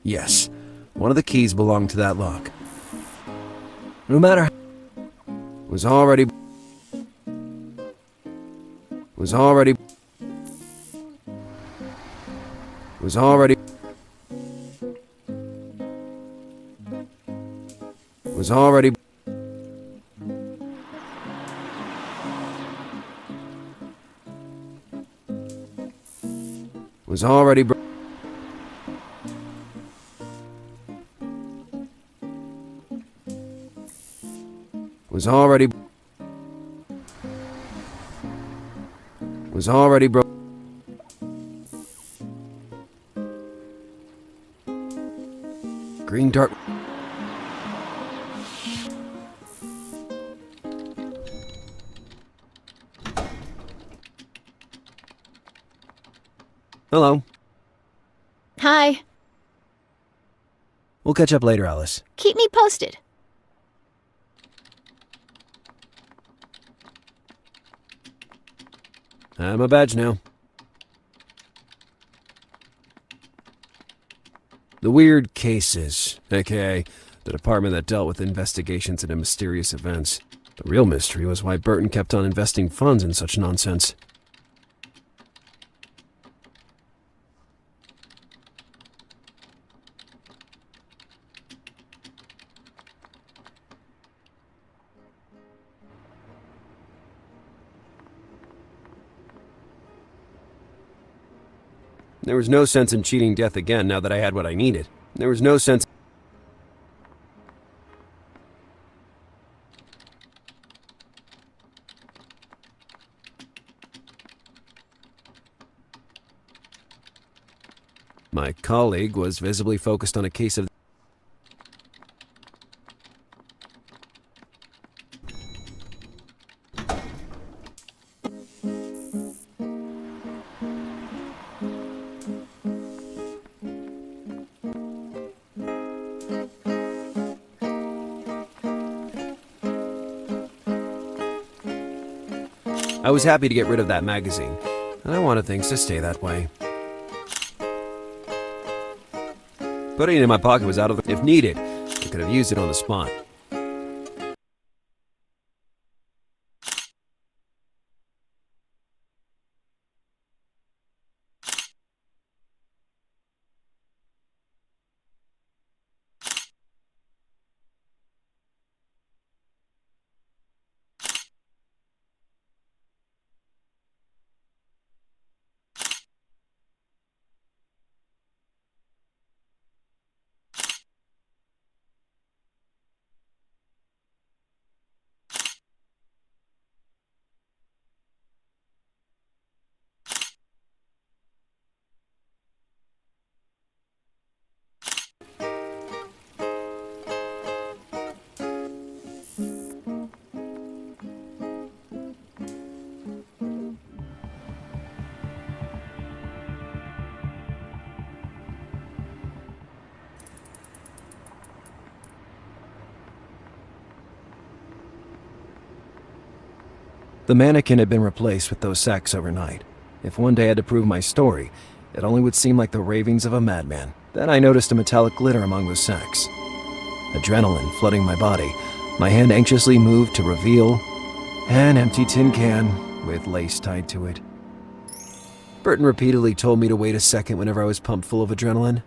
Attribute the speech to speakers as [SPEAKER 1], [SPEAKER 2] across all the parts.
[SPEAKER 1] Yes, one of the keys belonged to that lock. No matter how was already was already was already was already was already was already was already broke. Green dark. Hello.
[SPEAKER 2] Hi.
[SPEAKER 1] We'll catch up later, Alice.
[SPEAKER 2] Keep me posted.
[SPEAKER 1] I'm a badge now. The weird cases, aka the department that dealt with investigations into mysterious events. The real mystery was why Burton kept on investing funds in such nonsense. There was no sense in cheating death again now that I had what I needed. There was no sense. My colleague was visibly focused on a case of. I was happy to get rid of that magazine, and I wanted things to stay that way. Putting it in my pocket was out of the... If needed, I could have used it on the spot. The mannequin had been replaced with those sacks overnight. If one day I had to prove my story, it only would seem like the ravings of a madman. Then I noticed a metallic glitter among the sacks. Adrenaline flooding my body, my hand anxiously moved to reveal an empty tin can with lace tied to it. Burton repeatedly told me to wait a second whenever I was pumped full of adrenaline.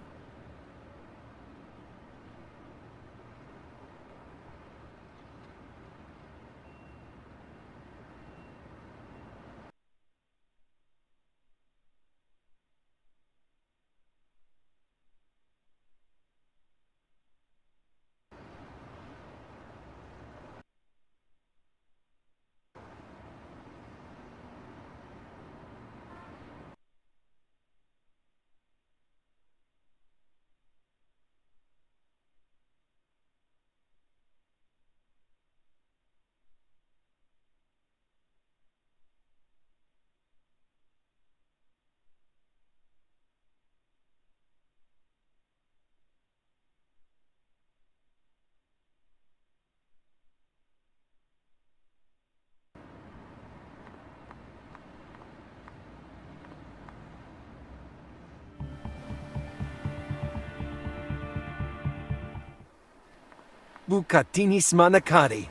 [SPEAKER 1] Bucatinis manacati.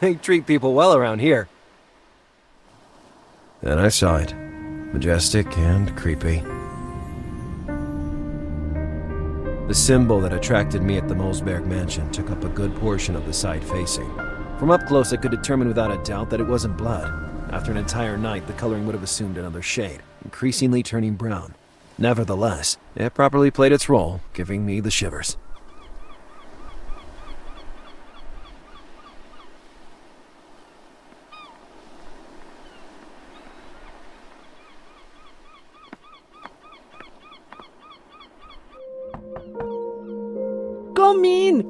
[SPEAKER 1] They treat people well around here. Then I saw it. Majestic and creepy. The symbol that attracted me at the Mosberg mansion took up a good portion of the side facing. From up close, I could determine without a doubt that it wasn't blood. After an entire night, the coloring would have assumed another shade, increasingly turning brown. Nevertheless, it properly played its role, giving me the shivers.
[SPEAKER 3] Come in.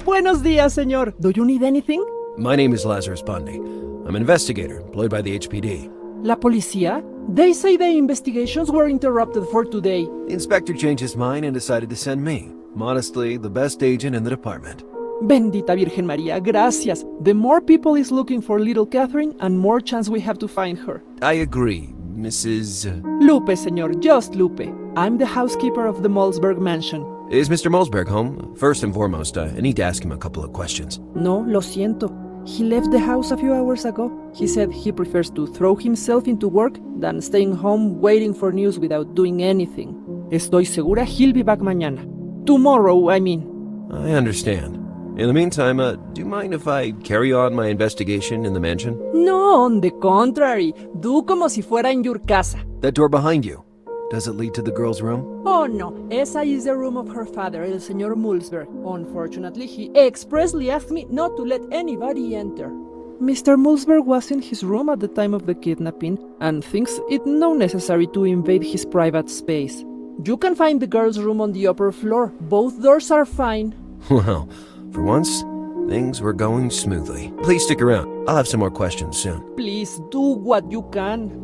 [SPEAKER 3] Buenos días, señor. Do you need anything?
[SPEAKER 1] My name is Lazarus Bundy. I'm an investigator employed by the HPD.
[SPEAKER 3] La policía? They say the investigations were interrupted for today.
[SPEAKER 1] The inspector changed his mind and decided to send me. Modestly, the best agent in the department.
[SPEAKER 3] Bendita Virgen María, gracias. The more people is looking for little Catherine, and more chance we have to find her.
[SPEAKER 1] I agree, Mrs.
[SPEAKER 3] Lupe, señor, just Lupe. I'm the housekeeper of the Malsberg mansion.
[SPEAKER 1] Is Mr. Mosberg home? First and foremost, I need to ask him a couple of questions.
[SPEAKER 3] No, lo siento. He left the house a few hours ago. He said he prefers to throw himself into work than staying home waiting for news without doing anything. Estoy segura he'll be back mañana. Tomorrow, I mean.
[SPEAKER 1] I understand. In the meantime, do you mind if I carry on my investigation in the mansion?
[SPEAKER 3] No, on the contrary. Do como si fuera en your casa.
[SPEAKER 1] That door behind you. Does it lead to the girl's room?
[SPEAKER 3] Oh no, esa is the room of her father, el señor Mulsberg. Unfortunately, he expressly asked me not to let anybody enter. Mr. Mulsberg was in his room at the time of the kidnapping and thinks it no necessary to invade his private space. You can find the girl's room on the upper floor. Both doors are fine.
[SPEAKER 1] Well, for once, things were going smoothly. Please stick around. I'll have some more questions soon.
[SPEAKER 3] Please do what you can.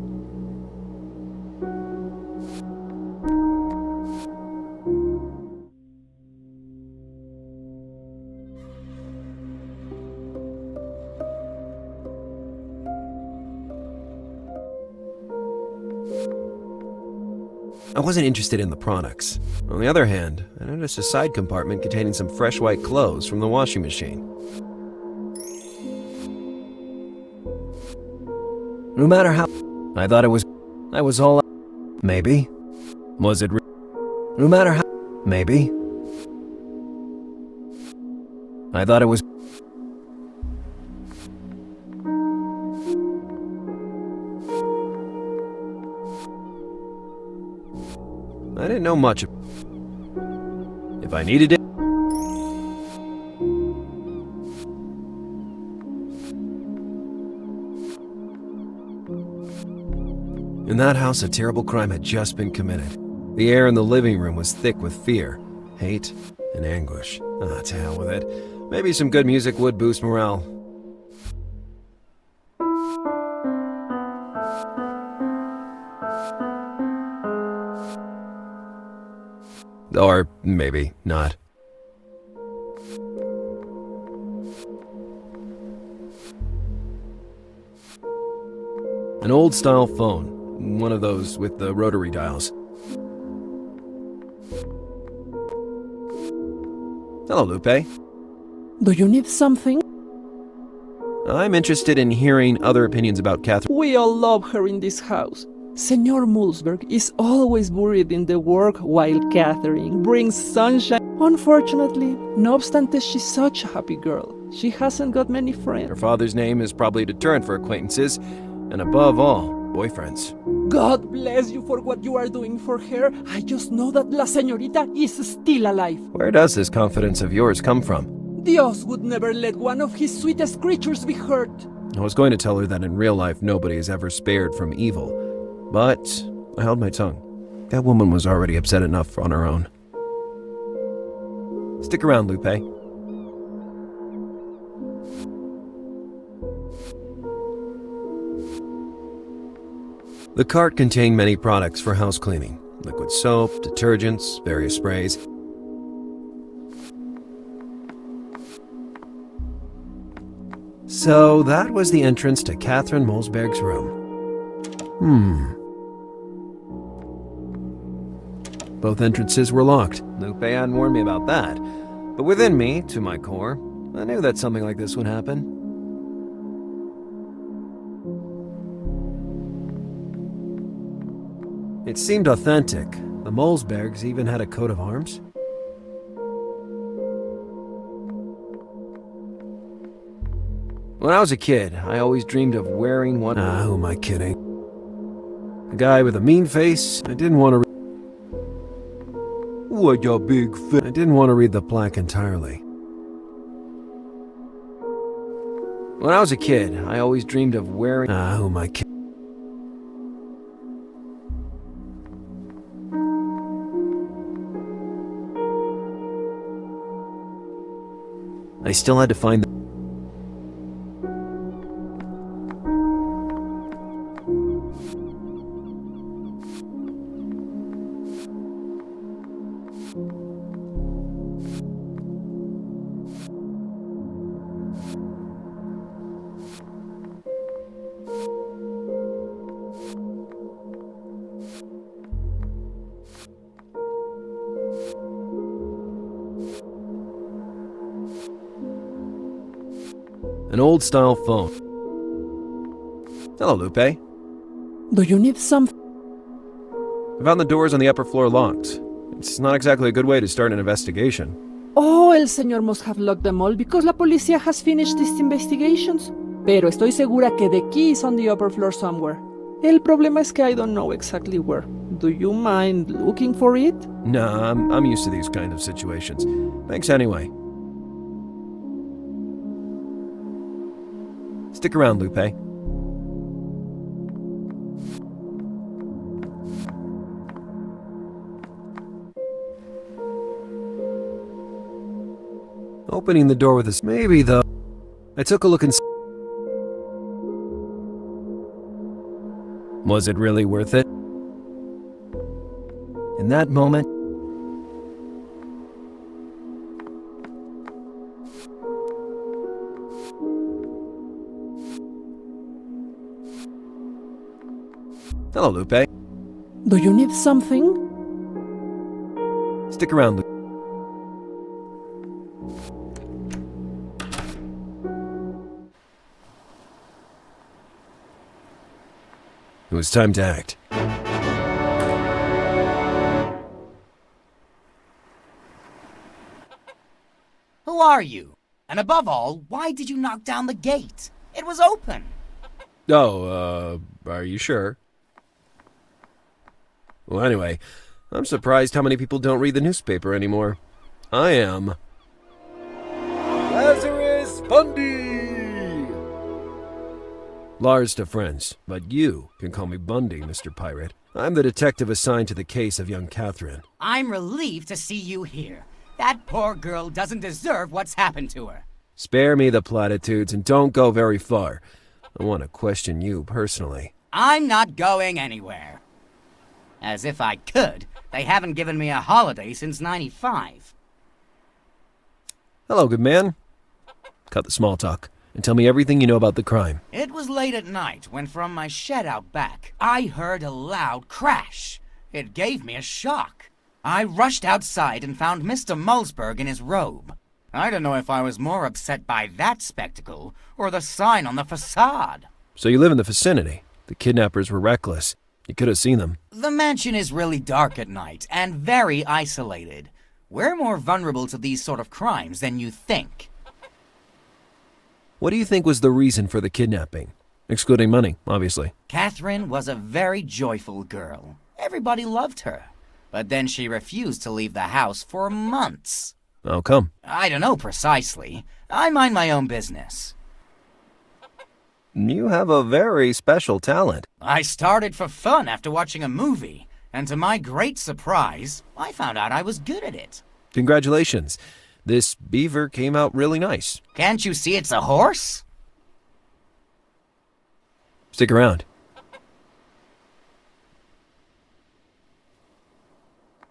[SPEAKER 1] I wasn't interested in the products. On the other hand, I noticed a side compartment containing some fresh white clothes from the washing machine. No matter how... I thought I was all... Maybe? Was it... No matter how... Maybe? I thought it was... I didn't know much. If I needed it... In that house, a terrible crime had just been committed. The air in the living room was thick with fear, hate, and anguish. Ah, to hell with it. Maybe some good music would boost morale. Or maybe not. An old-style phone, one of those with the rotary dials. Hello, Lupe.
[SPEAKER 3] Do you need something?
[SPEAKER 1] I'm interested in hearing other opinions about Catherine.
[SPEAKER 3] We all love her in this house. Senor Mulsberg is always buried in the work while Catherine brings sunshine. Unfortunately, no obstante, she's such a happy girl. She hasn't got many friends.
[SPEAKER 1] Her father's name is probably a deterrent for acquaintances, and above all, boyfriends.
[SPEAKER 3] God bless you for what you are doing for her. I just know that La Señorita is still alive.
[SPEAKER 1] Where does this confidence of yours come from?
[SPEAKER 3] Dios would never let one of his sweetest creatures be hurt.
[SPEAKER 1] I was going to tell her that in real life nobody is ever spared from evil, but I held my tongue. That woman was already upset enough on her own. Stick around, Lupe. The cart contained many products for house cleaning. Liquid soap, detergents, various sprays. So that was the entrance to Catherine Mosberg's room. Both entrances were locked. Lupe hadn't warned me about that. But within me, to my core, I knew that something like this would happen. It seemed authentic. The Molesbergs even had a coat of arms. When I was a kid, I always dreamed of wearing one. Ah, who am I kidding? A guy with a mean face. I didn't want to. What a big fan. I didn't want to read the plaque entirely. When I was a kid, I always dreamed of wearing. Ah, who am I kidding? I still had to find the. An old-style phone. Hello, Lupe.
[SPEAKER 3] Do you need something?
[SPEAKER 1] I found the doors on the upper floor locked. It's not exactly a good way to start an investigation.
[SPEAKER 3] Oh, el señor must have locked them all because la policía has finished these investigations. Pero estoy segura que the key is on the upper floor somewhere. El problema es que I don't know exactly where. Do you mind looking for it?
[SPEAKER 1] Nah, I'm used to these kind of situations. Thanks anyway. Stick around, Lupe. Opening the door with this, maybe though. I took a look and. Was it really worth it? In that moment. Hello, Lupe.
[SPEAKER 3] Do you need something?
[SPEAKER 1] Stick around, Lupe. It was time to act.
[SPEAKER 4] Who are you? And above all, why did you knock down the gate? It was open.
[SPEAKER 1] Oh, are you sure? Well, anyway, I'm surprised how many people don't read the newspaper anymore. I am. Lazarus Bundy! Lars to friends, but you can call me Bundy, Mr. Pirate. I'm the detective assigned to the case of young Catherine.
[SPEAKER 4] I'm relieved to see you here. That poor girl doesn't deserve what's happened to her.
[SPEAKER 1] Spare me the platitudes and don't go very far. I want to question you personally.
[SPEAKER 4] I'm not going anywhere. As if I could. They haven't given me a holiday since '95.
[SPEAKER 1] Hello, good man. Cut the small talk and tell me everything you know about the crime.
[SPEAKER 4] It was late at night when from my shed out back, I heard a loud crash. It gave me a shock. I rushed outside and found Mr. Mulsberg in his robe. I don't know if I was more upset by that spectacle or the sign on the facade.
[SPEAKER 1] So you live in the vicinity. The kidnappers were reckless. You could have seen them.
[SPEAKER 4] The mansion is really dark at night and very isolated. We're more vulnerable to these sort of crimes than you think.
[SPEAKER 1] What do you think was the reason for the kidnapping? Excluding money, obviously.
[SPEAKER 4] Catherine was a very joyful girl. Everybody loved her. But then she refused to leave the house for months.
[SPEAKER 1] How come?
[SPEAKER 4] I don't know precisely. I mind my own business.
[SPEAKER 1] You have a very special talent.
[SPEAKER 4] I started for fun after watching a movie, and to my great surprise, I found out I was good at it.
[SPEAKER 1] Congratulations. This beaver came out really nice.
[SPEAKER 4] Can't you see it's a horse?
[SPEAKER 1] Stick around.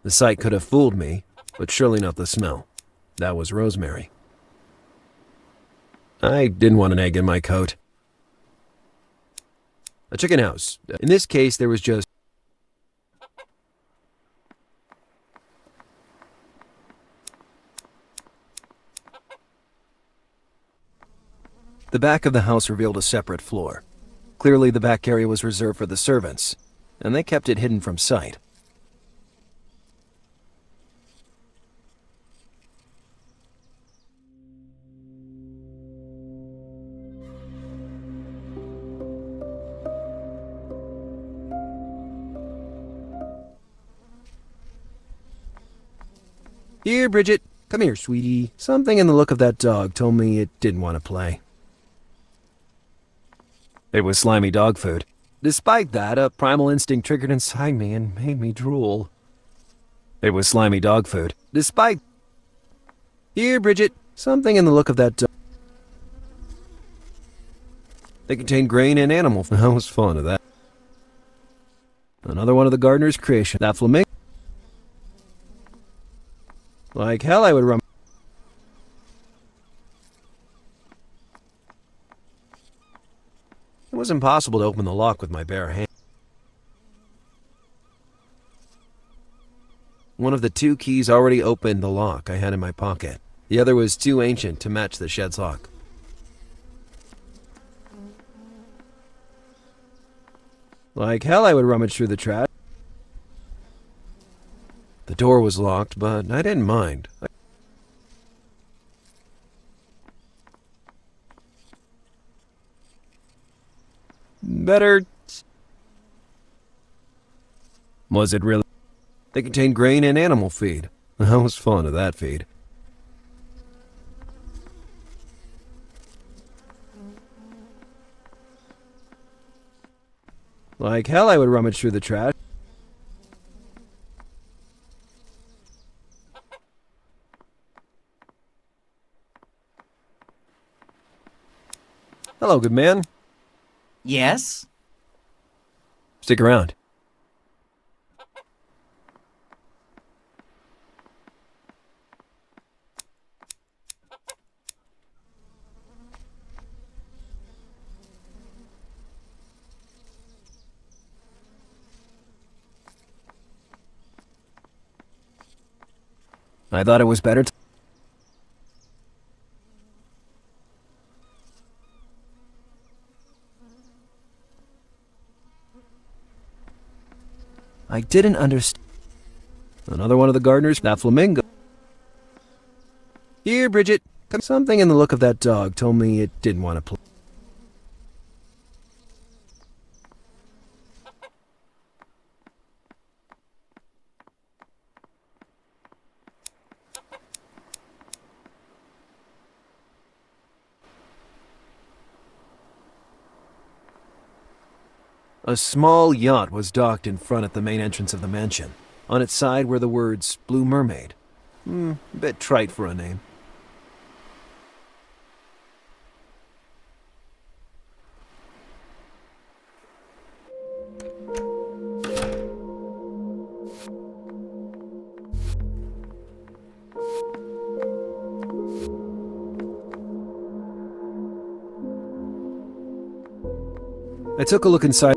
[SPEAKER 1] The sight could have fooled me, but surely not the smell. That was rosemary. I didn't want an egg in my coat. A chicken house. In this case, there was just... The back of the house revealed a separate floor. Clearly, the back area was reserved for the servants, and they kept it hidden from sight. Here, Bridget. Come here, sweetie. Something in the look of that dog told me it didn't want to play. It was slimy dog food. Despite that, a primal instinct triggered inside me and made me drool. It was slimy dog food. Despite... Here, Bridget. Something in the look of that dog... They contained grain and animal food. I was fond of that. Another one of the gardener's creations. That flamingo... Like hell I would run... It was impossible to open the lock with my bare hand. One of the two keys already opened the lock I had in my pocket. The other was too ancient to match the shed's lock. Like hell I would rummage through the trash. The door was locked, but I didn't mind. Better... Was it really? They contained grain and animal feed. I was fond of that feed. Like hell I would rummage through the trash. Hello, good man.
[SPEAKER 4] Yes?
[SPEAKER 1] Stick around. I thought it was better to... I didn't understand. Another one of the gardeners, that flamingo. Here, Bridget. Something in the look of that dog told me it didn't want to play. A small yacht was docked in front at the main entrance of the mansion. On its side were the words, Blue Mermaid. A bit trite for a name. I took a look inside.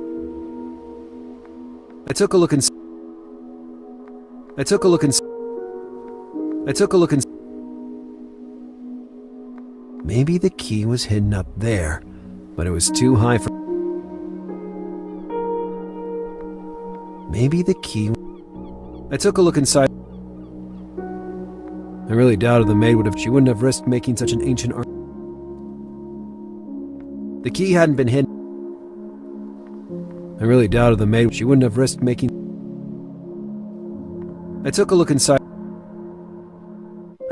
[SPEAKER 1] Maybe the key was hidden up there, but it was too high for... Maybe the key... I took a look inside. I really doubted the maid would have... She wouldn't have risked making such an ancient art... The key hadn't been hidden. I really doubted the maid... She wouldn't have risked making... I took a look inside.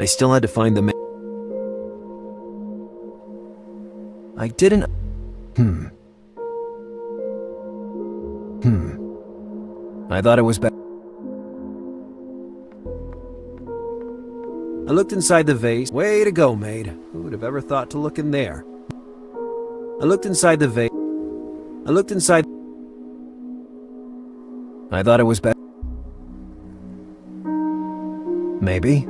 [SPEAKER 1] I still had to find the maid. I didn't... I thought it was better. I looked inside the vase. Way to go, maid. Who would have ever thought to look in there? I looked inside the vase. I thought it was better. Maybe.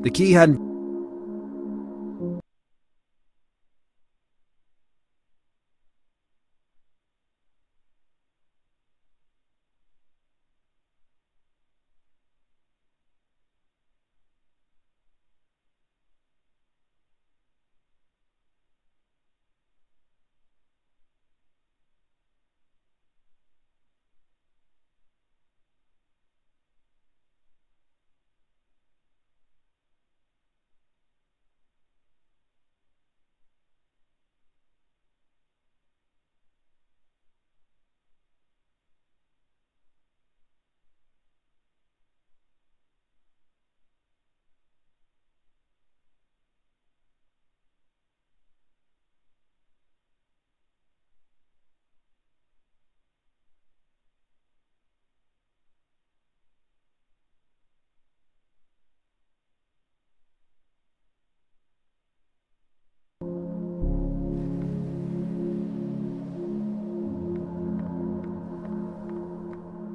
[SPEAKER 1] The key hadn't...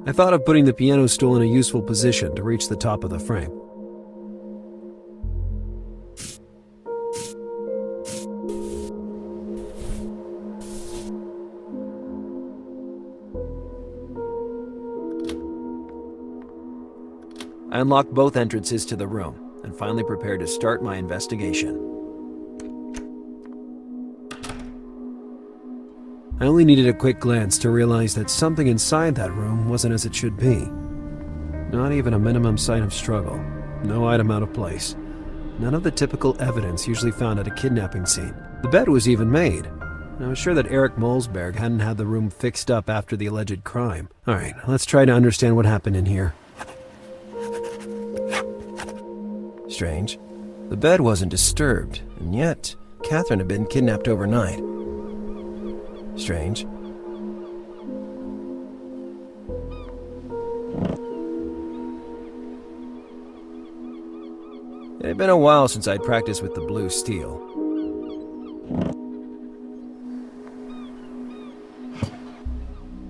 [SPEAKER 1] I thought of putting the piano stool in a useful position to reach the top of the frame. I unlocked both entrances to the room and finally prepared to start my investigation. I only needed a quick glance to realize that something inside that room wasn't as it should be. Not even a minimum sign of struggle, no item out of place, none of the typical evidence usually found at a kidnapping scene. The bed was even made. I was sure that Eric Molsberg hadn't had the room fixed up after the alleged crime. Alright, let's try to understand what happened in here. Strange. The bed wasn't disturbed, and yet Catherine had been kidnapped overnight. Strange. It had been a while since I'd practiced with the blue steel.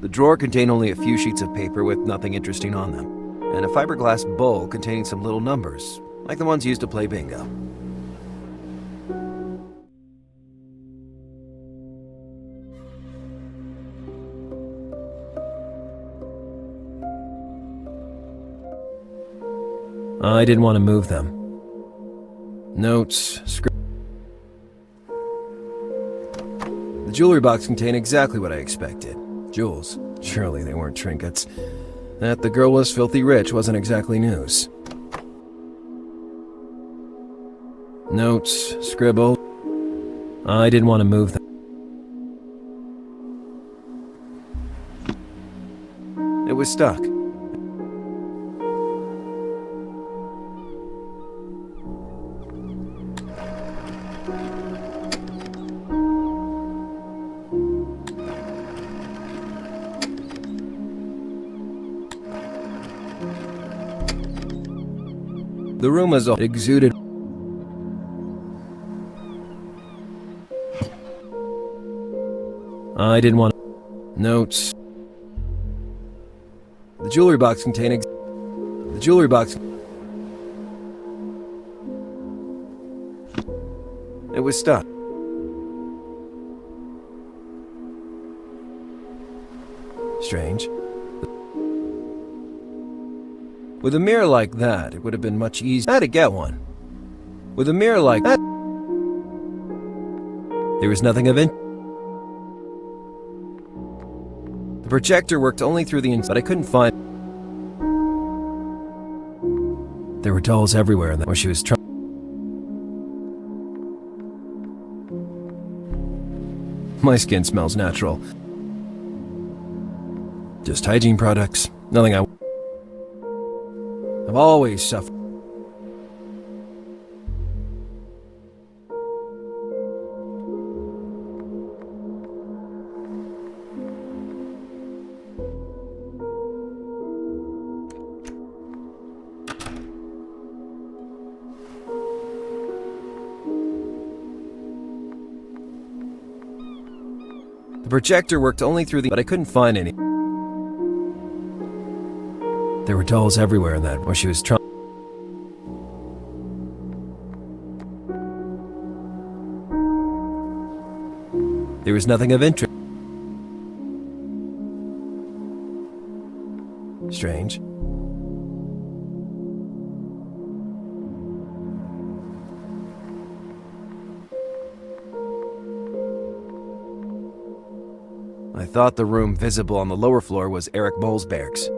[SPEAKER 1] The drawer contained only a few sheets of paper with nothing interesting on them, and a fiberglass bowl containing some little numbers, like the ones used to play bingo. I didn't want to move them. Notes, The jewelry box contained exactly what I expected. Jewels. Surely they weren't trinkets. That the girl was filthy rich wasn't exactly news. Notes, scribbled. I didn't want to move them. It was stuck. The room as a whole exuded. I didn't want notes. The jewelry box contained the jewelry box. It was stuck. Strange. With a mirror like that, it would have been much easier. I had to get one. With a mirror like that, there was nothing of it. The projector worked only through the inside, but I couldn't find. There were dolls everywhere where she was trying. My skin smells natural. Just hygiene products. Nothing I've always suffered. The projector worked only through the, but I couldn't find any. There were dolls everywhere in that where she was trying. There was nothing of interest. Strange. I thought the room visible on the lower floor was Eric Molsberg's.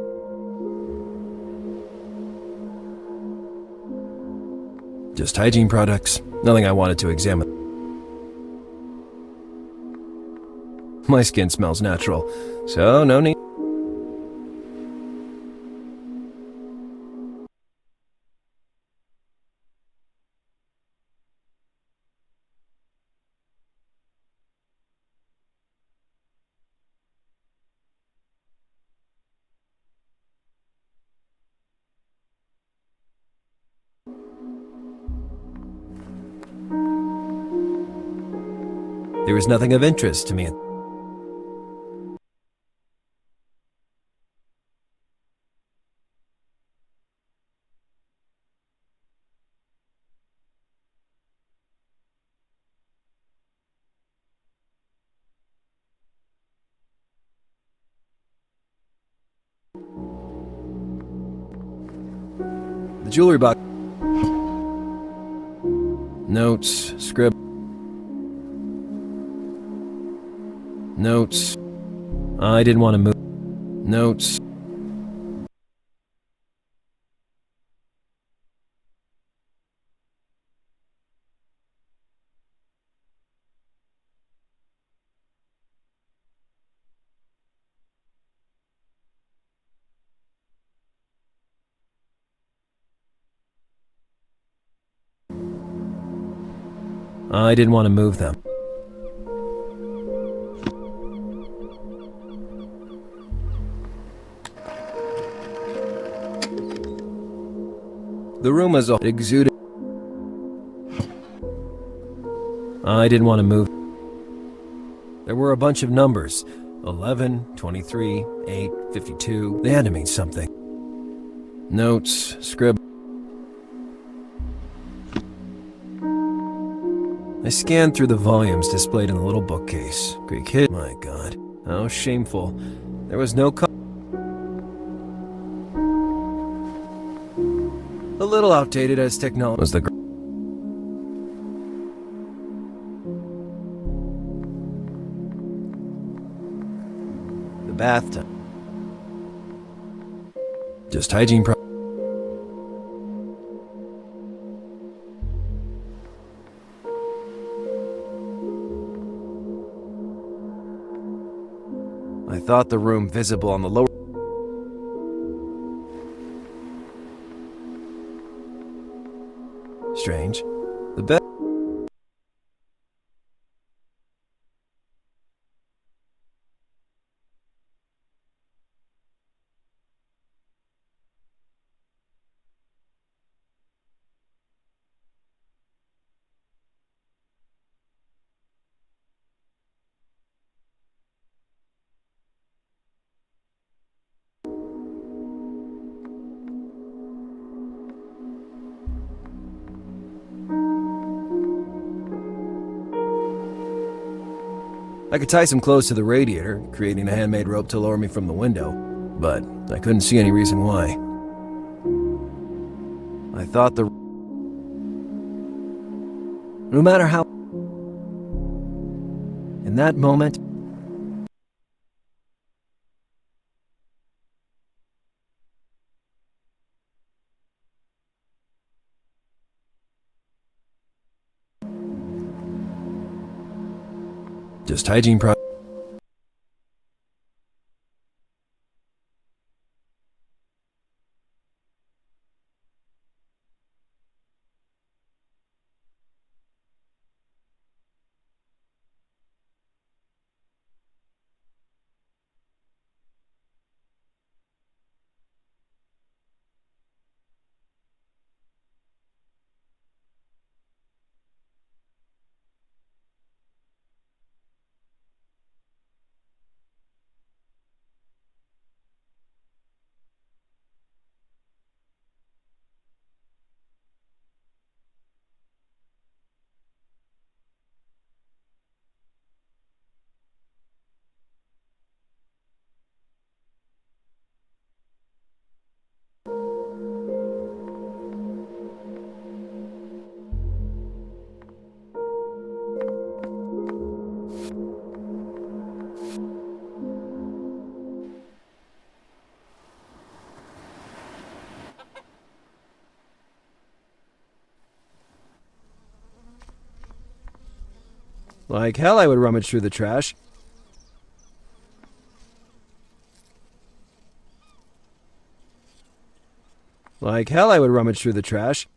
[SPEAKER 1] Just hygiene products. Nothing I wanted to examine. My skin smells natural, so no need. There was nothing of interest to me. The jewelry box. Notes, scribble. Notes. I didn't want to move. Notes. I didn't want to move them. The room as a whole exuded. I didn't want to move. There were a bunch of numbers. 11, 23, 8, 52. They had to mean something. Notes, scribble. I scanned through the volumes displayed in the little bookcase. Greek hit. My God, how shameful. There was no a little outdated as technology was the bathtub. Just hygiene I thought the room visible on the lower. Strange. The bed. I could tie some clothes to the radiator, creating a handmade rope to lower me from the window, but I couldn't see any reason why. I thought no matter how. In that moment, just hygiene like hell I would rummage through the trash. Like hell I would rummage through the trash.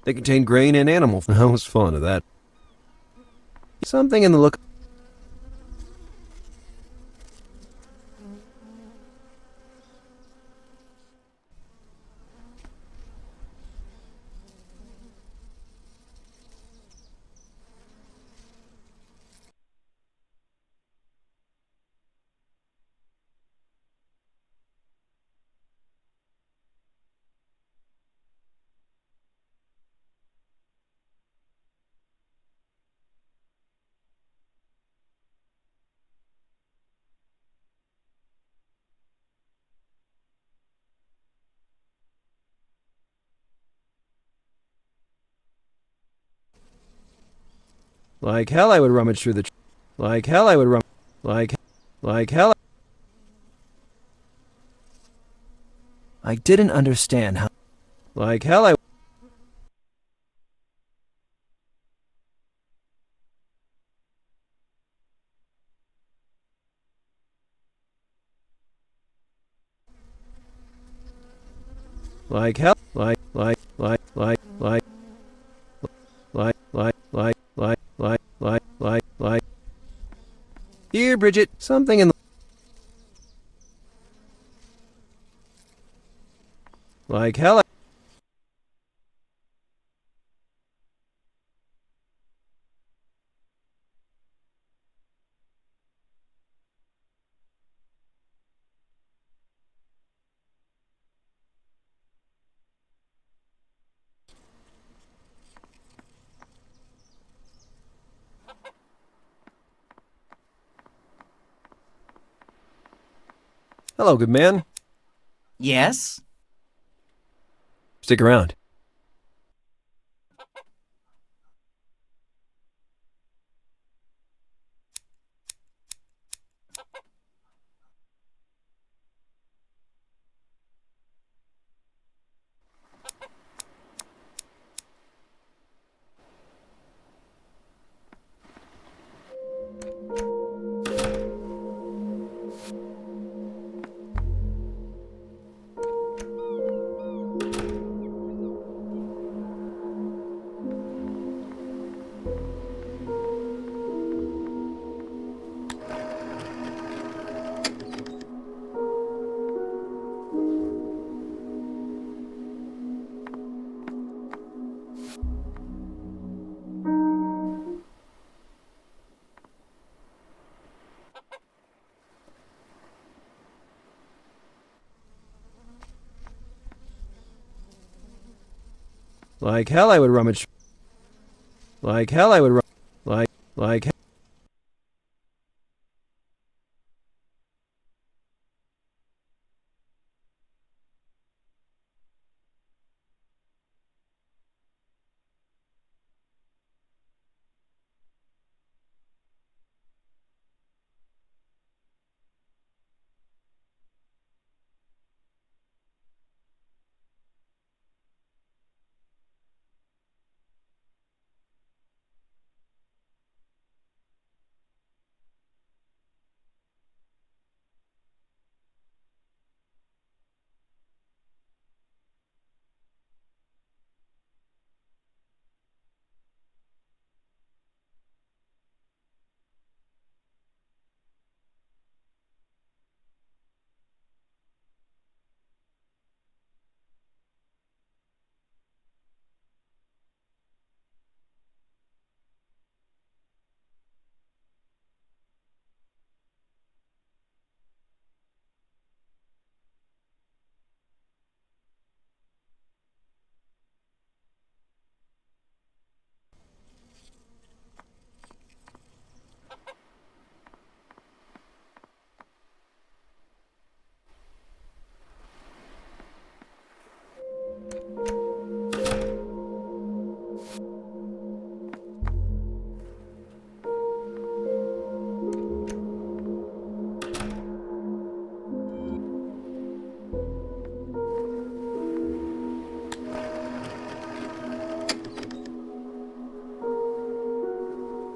[SPEAKER 1] They contain grain and animal. I was fond of that. Something in the look. Like hell I would rummage through the... Like hell I would rum... Like hell... I didn't understand how... Like hell I... Like hell... Like... Here, Bridget, something in the... Like hell I... Hello, good man.
[SPEAKER 4] Yes?
[SPEAKER 1] Stick around. Like hell I would rummage... Like hell I would rum... Like...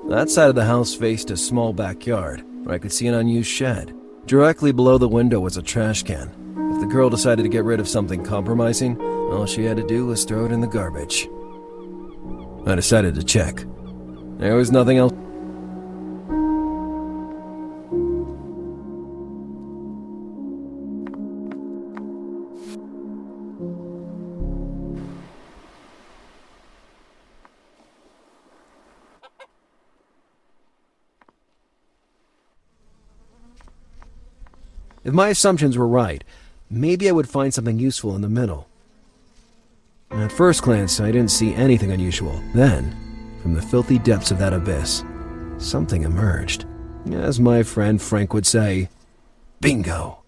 [SPEAKER 1] That side of the house faced a small backyard, where I could see an unused shed. Directly below the window was a trash can. If the girl decided to get rid of something compromising, all she had to do was throw it in the garbage. I decided to check. There was nothing else. If my assumptions were right, maybe I would find something useful in the middle. At first glance, I didn't see anything unusual. Then, from the filthy depths of that abyss, something emerged. As my friend Frank would say, bingo.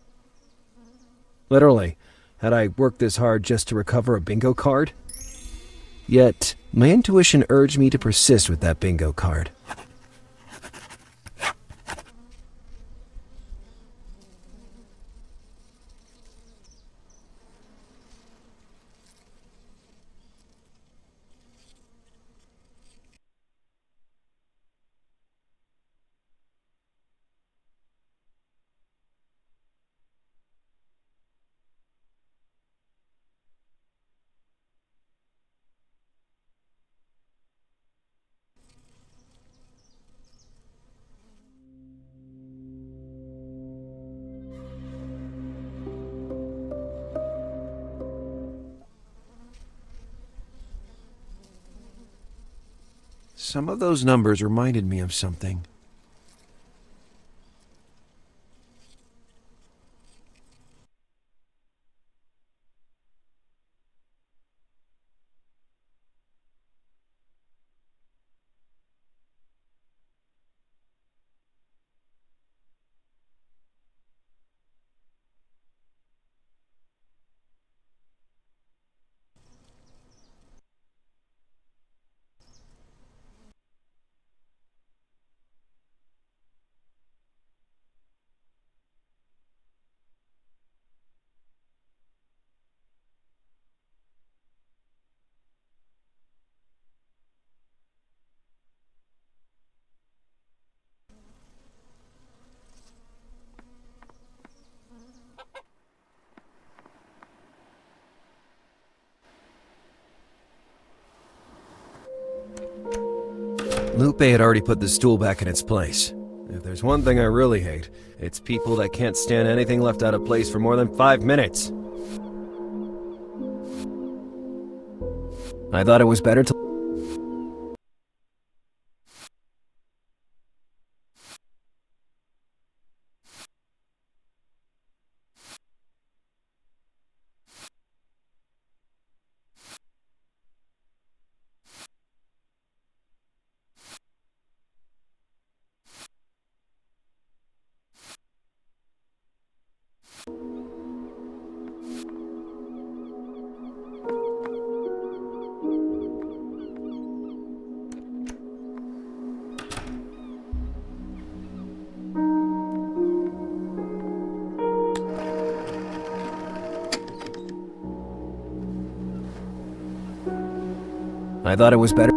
[SPEAKER 1] Literally, had I worked this hard just to recover a bingo card? Yet, my intuition urged me to persist with that bingo card. Some of those numbers reminded me of something. Lupe had already put the stool back in its place. If there's one thing I really hate, it's people that can't stand anything left out of place for more than 5 minutes. I thought it was better to... I thought it was better...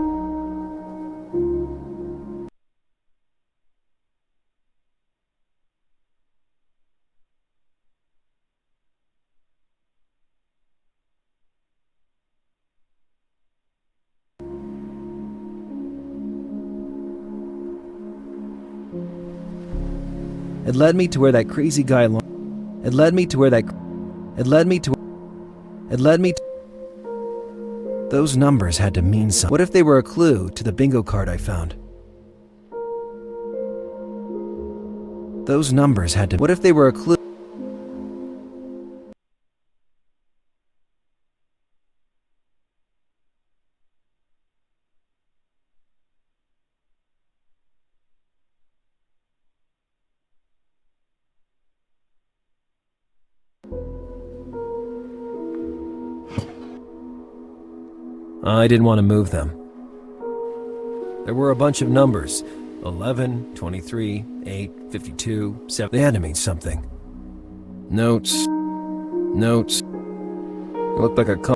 [SPEAKER 1] It led me to where that crazy guy... It led me to where that... It led me to... It led me to... Those numbers had to mean something. What if they were a clue to the bingo card I found? Those numbers had to... What if they were a clue? I didn't want to move them. There were a bunch of numbers. 11, 23, 8, 52, 7. They had to mean something. Notes. Notes. It looked like a...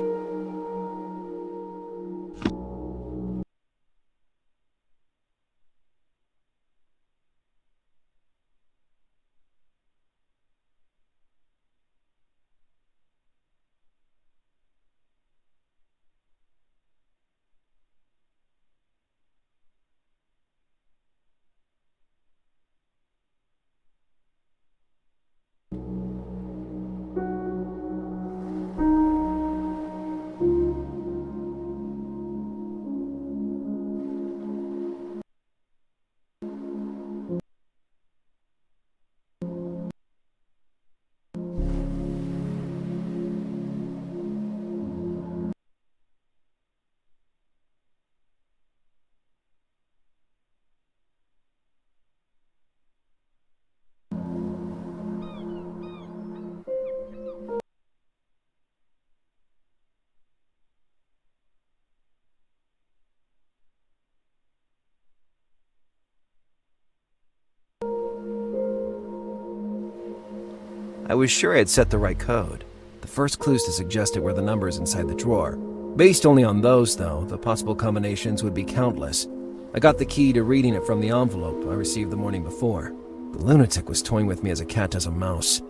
[SPEAKER 1] I was sure I had set the right code. The first clues to suggest it were the numbers inside the drawer. Based only on those, though, the possible combinations would be countless. I got the key to reading it from the envelope I received the morning before. The lunatic was toying with me as a cat does a mouse,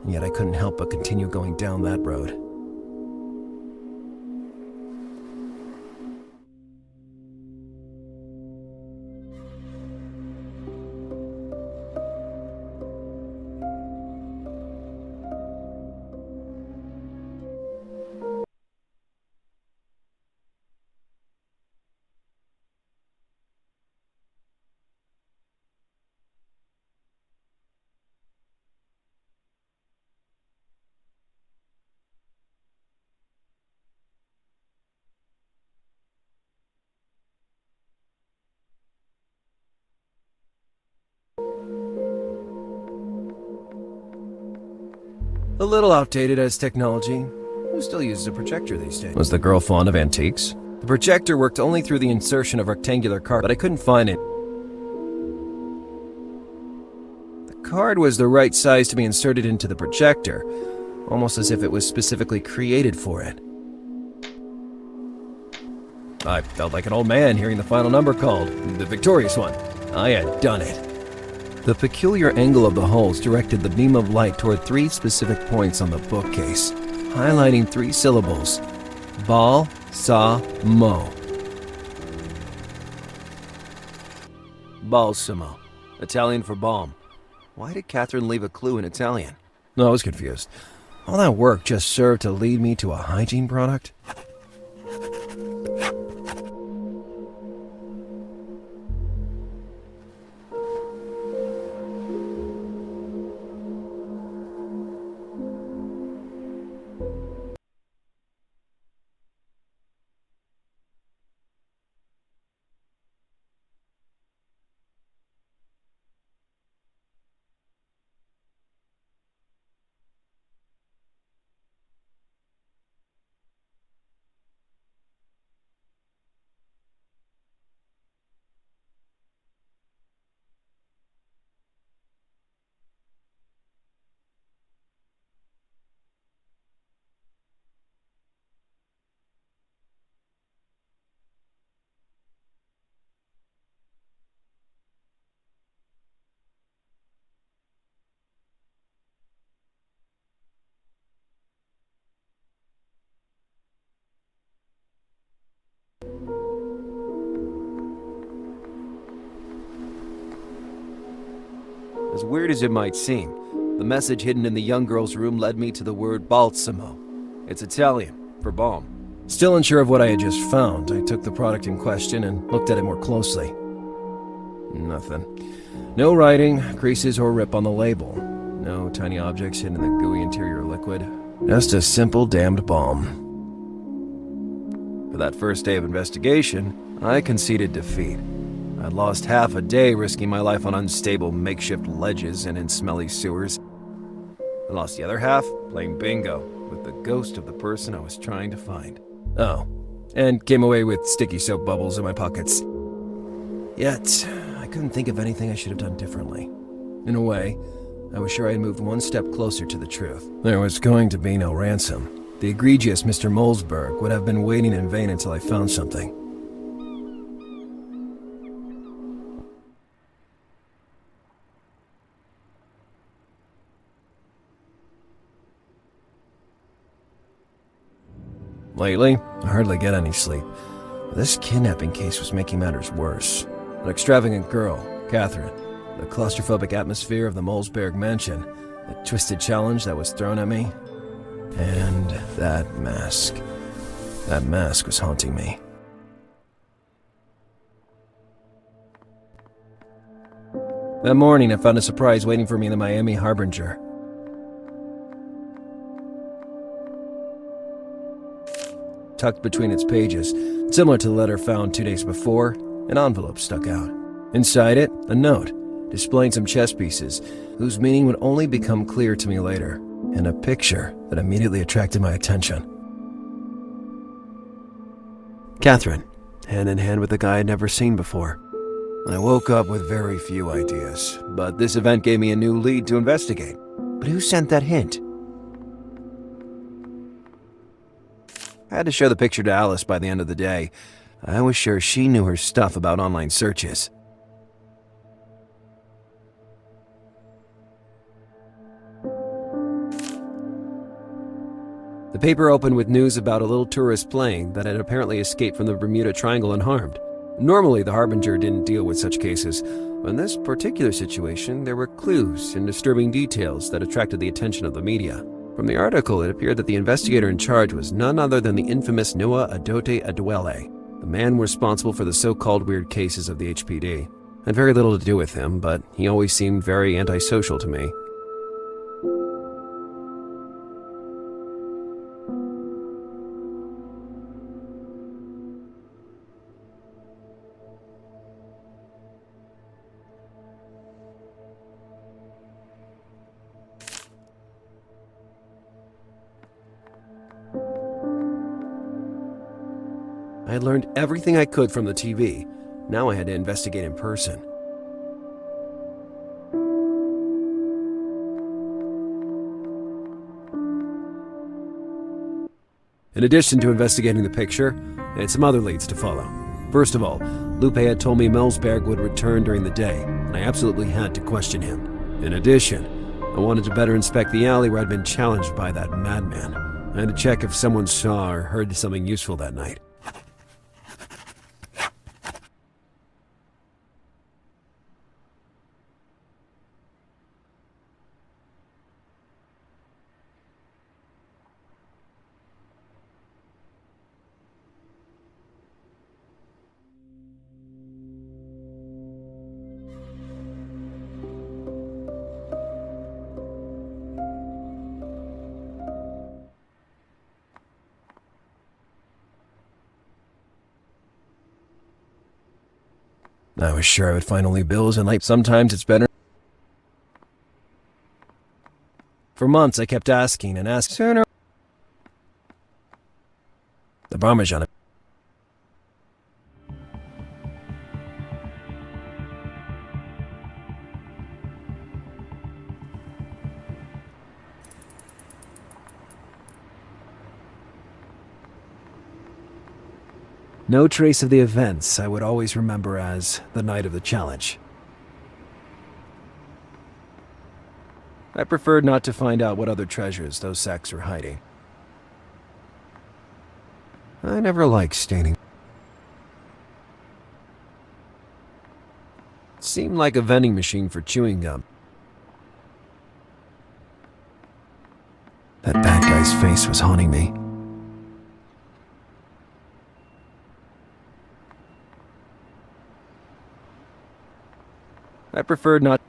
[SPEAKER 1] and yet I couldn't help but continue going down that road. A little outdated as technology. Who still uses a projector these days? Was the girl fond of antiques? The projector worked only through the insertion of rectangular card, but I couldn't find it. The card was the right size to be inserted into the projector, almost as if it was specifically created for it. I felt like an old man hearing the final number called, the victorious one. I had done it. The peculiar angle of the holes directed the beam of light toward 3 specific points on the bookcase, highlighting 3 syllables: Bal, Sa, Mo. Balsamo, Italian for balm. Why did Catherine leave a clue in Italian? No, I was confused. All that work just served to lead me to a hygiene product? As weird as it might seem, the message hidden in the young girl's room led me to the word balsamo. It's Italian for balm. Still unsure of what I had just found, I took the product in question and looked at it more closely. Nothing. No writing, creases, or rip on the label. No tiny objects hidden in the gooey interior liquid. Just a simple damned balm. For that first day of investigation, I conceded defeat. I'd lost half a day risking my life on unstable makeshift ledges and in smelly sewers. I lost the other half playing bingo with the ghost of the person I was trying to find. Oh, and came away with sticky soap bubbles in my pockets. Yet, I couldn't think of anything I should have done differently. In a way, I was sure I had moved one step closer to the truth. There was going to be no ransom. The egregious Mr. Molesberg would have been waiting in vain until I found something. Lately, I hardly get any sleep. This kidnapping case was making matters worse. An extravagant girl, Catherine, the claustrophobic atmosphere of the Molesberg mansion, the twisted challenge that was thrown at me, and that mask. That mask was haunting me. That morning, I found a surprise waiting for me in the Miami Harbinger. Tucked between its pages, similar to the letter found 2 days before, an envelope stuck out. Inside it, a note, displaying some chess pieces, whose meaning would only become clear to me later, and a picture that immediately attracted my attention. Catherine, hand in hand with a guy I'd never seen before. I woke up with very few ideas, but this event gave me a new lead to investigate. But who sent that hint? I had to show the picture to Alice by the end of the day. I was sure she knew her stuff about online searches. The paper opened with news about a little tourist plane that had apparently escaped from the Bermuda Triangle unharmed. Normally, the Harbinger didn't deal with such cases, but in this particular situation, there were clues and disturbing details that attracted the attention of the media. From the article, it appeared that the investigator in charge was none other than the infamous Noah Adote Adwele, the man responsible for the so-called weird cases of the HPD. I had very little to do with him, but he always seemed very antisocial to me. I had learned everything I could from the TV. Now I had to investigate in person. In addition to investigating the picture, I had some other leads to follow. First of all, Lupe had told me Melsberg would return during the day, and I absolutely had to question him. In addition, I wanted to better inspect the alley where I'd been challenged by that madman. I had to check if someone saw or heard something useful that night. I was sure I would find only bills and light. Sometimes it's better. For months, I kept asking and asking. Sooner. The Parmesan. No trace of the events I would always remember as the night of the challenge. I preferred not to find out what other treasures those sacks were hiding. I never liked staining. It seemed like a vending machine for chewing gum. That bad guy's face was haunting me. I preferred not.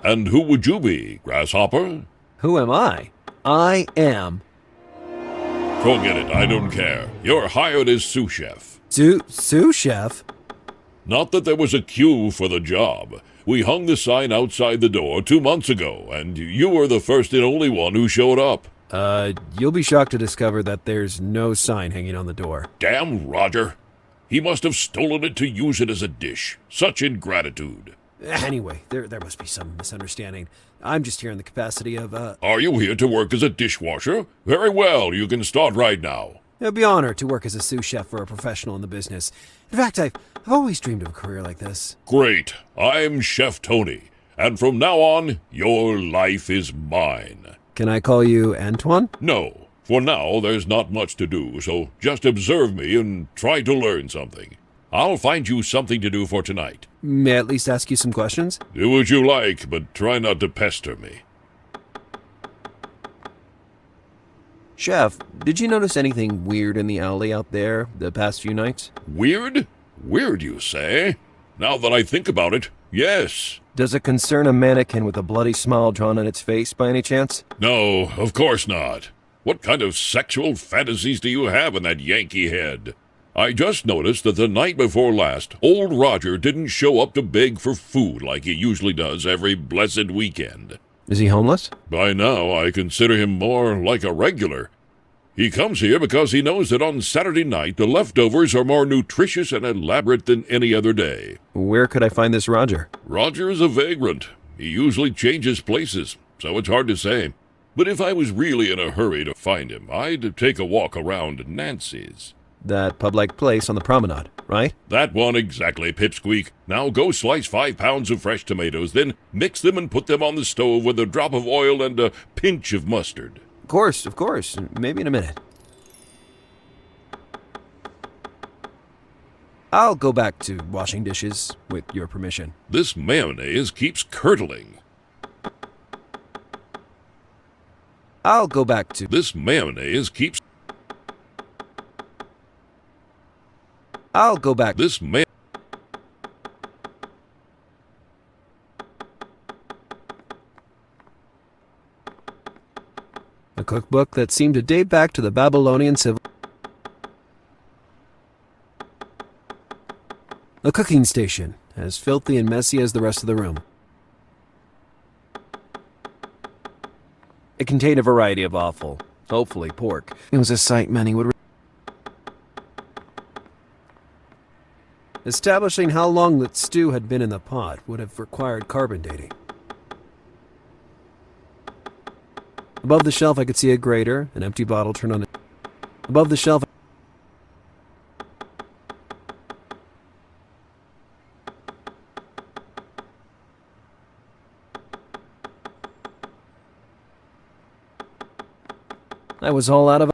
[SPEAKER 5] And who would you be, Grasshopper?
[SPEAKER 1] Who am I? I am...
[SPEAKER 5] Forget it, I don't care. You're hired as sous chef.
[SPEAKER 1] Sous chef?
[SPEAKER 5] Not that there was a queue for the job. We hung the sign outside the door 2 months ago, and you were the first and only one who showed up.
[SPEAKER 1] You'll be shocked to discover that there's no sign hanging on the door.
[SPEAKER 5] Damn Roger. He must have stolen it to use it as a dish. Such ingratitude.
[SPEAKER 1] Anyway, there must be some misunderstanding. I'm just here in the capacity of,
[SPEAKER 5] Are you here to work as a dishwasher? Very well, you can start right now.
[SPEAKER 1] It'd be an honor to work as a sous chef for a professional in the business. In fact, I've always dreamed of a career like this.
[SPEAKER 5] Great. I'm Chef Tony, and from now on, your life is mine.
[SPEAKER 1] Can I call you Antoine?
[SPEAKER 5] No. For now, there's not much to do, so just observe me and try to learn something. I'll find you something to do for tonight.
[SPEAKER 1] May I at least ask you some questions?
[SPEAKER 5] Do what you like, but try not to pester me.
[SPEAKER 1] Chef, did you notice anything weird in the alley out there the past few nights?
[SPEAKER 5] Weird? Weird, you say? Now that I think about it, yes.
[SPEAKER 1] Does it concern a mannequin with a bloody smile drawn on its face by any chance?
[SPEAKER 5] No, of course not. What kind of sexual fantasies do you have in that Yankee head? I just noticed that the night before last, old Roger didn't show up to beg for food like he usually does every blessed weekend.
[SPEAKER 1] Is he homeless?
[SPEAKER 5] By now, I consider him more like a regular. He comes here because he knows that on Saturday night the leftovers are more nutritious and elaborate than any other day.
[SPEAKER 1] Where could I find this Roger?
[SPEAKER 5] Roger is a vagrant. He usually changes places, so it's hard to say. But if I was really in a hurry to find him, I'd take a walk around Nancy's.
[SPEAKER 1] That pub-like place on the promenade, right?
[SPEAKER 5] That one exactly, Pipsqueak. Now go slice 5 pounds of fresh tomatoes, then mix them and put them on the stove with a drop of oil and a pinch of mustard.
[SPEAKER 1] Of course. Maybe in a minute. I'll go back to washing dishes, with your permission.
[SPEAKER 5] This mayonnaise keeps curdling.
[SPEAKER 1] I'll go back to...
[SPEAKER 5] This mayonnaise keeps...
[SPEAKER 1] I'll go back...
[SPEAKER 5] This may...
[SPEAKER 1] A cookbook that seemed to date back to the Babylonian civil... A cooking station, as filthy and messy as the rest of the room. It contained a variety of offal, hopefully pork. It was a sight many would... Establishing how long that stew had been in the pot would have required carbon dating. Above the shelf I could see a grater, an empty bottle turned on it. Above the shelf... I was all out of...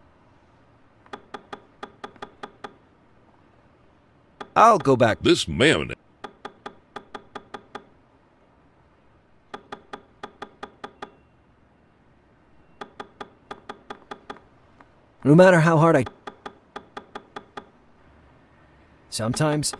[SPEAKER 1] I'll go back.
[SPEAKER 5] This mayonnaise...
[SPEAKER 1] No matter how hard I... Sometimes...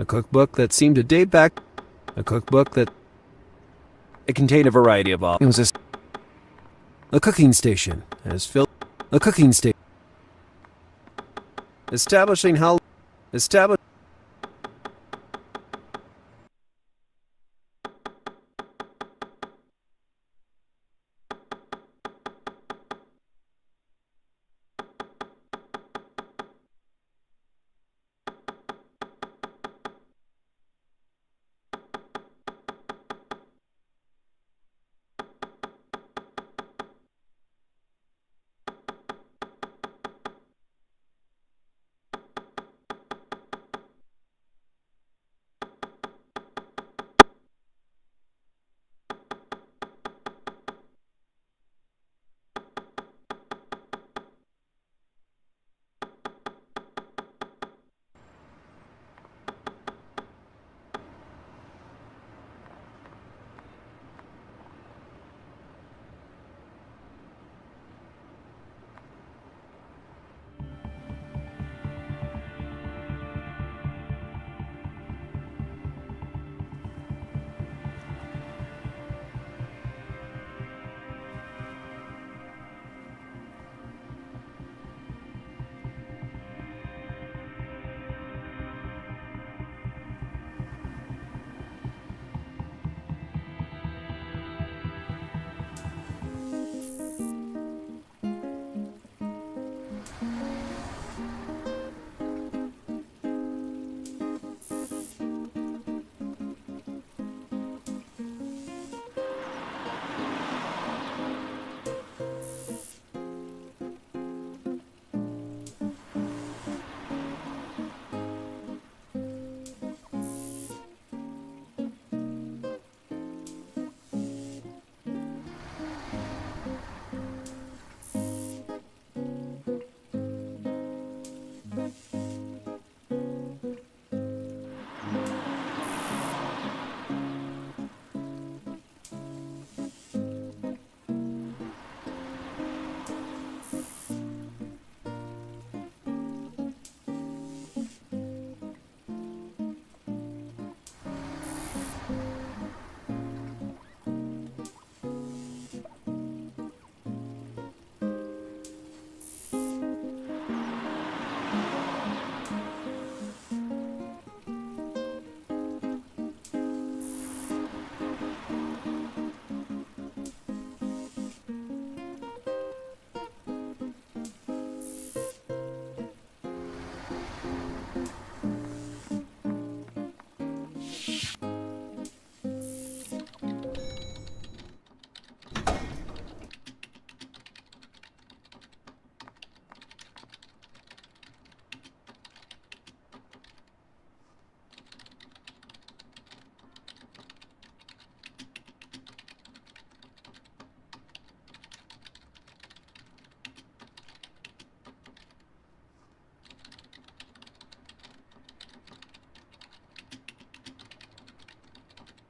[SPEAKER 1] A cookbook that seemed to date back... A cookbook that... It contained a variety of... It was a cooking station, as filled... A cooking station... Establishing how... Establish...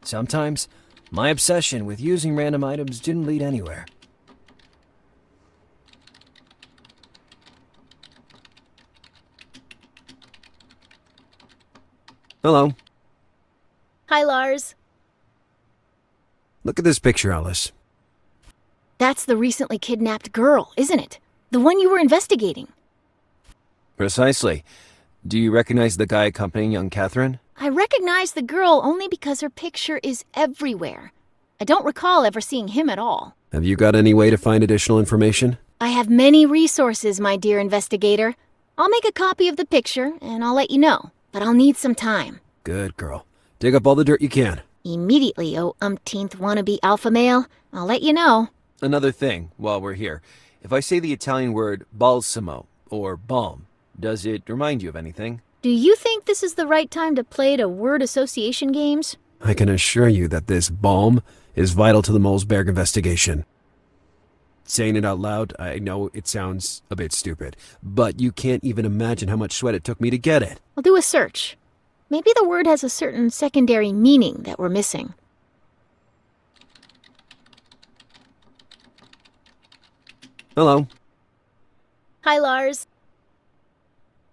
[SPEAKER 1] Sometimes, my obsession with using random items didn't lead anywhere. Hello.
[SPEAKER 2] Hi, Lars.
[SPEAKER 1] Look at this picture, Alice.
[SPEAKER 2] That's the recently kidnapped girl, isn't it? The one you were investigating.
[SPEAKER 1] Precisely. Do you recognize the guy accompanying young Catherine?
[SPEAKER 2] I recognize the girl only because her picture is everywhere. I don't recall ever seeing him at all.
[SPEAKER 1] Have you got any way to find additional information?
[SPEAKER 2] I have many resources, my dear investigator. I'll make a copy of the picture, and I'll let you know. But I'll need some time.
[SPEAKER 1] Good girl. Dig up all the dirt you can.
[SPEAKER 2] Immediately, oh umpteenth wannabe alpha male. I'll let you know.
[SPEAKER 1] Another thing, while we're here. If I say the Italian word balsamo, or balm, does it remind you of anything?
[SPEAKER 2] Do you think this is the right time to play to word association games?
[SPEAKER 1] I can assure you that this balm is vital to the Molesberg investigation. Saying it out loud, I know it sounds a bit stupid, but you can't even imagine how much sweat it took me to get it.
[SPEAKER 2] I'll do a search. Maybe the word has a certain secondary meaning that we're missing.
[SPEAKER 1] Hello.
[SPEAKER 2] Hi, Lars.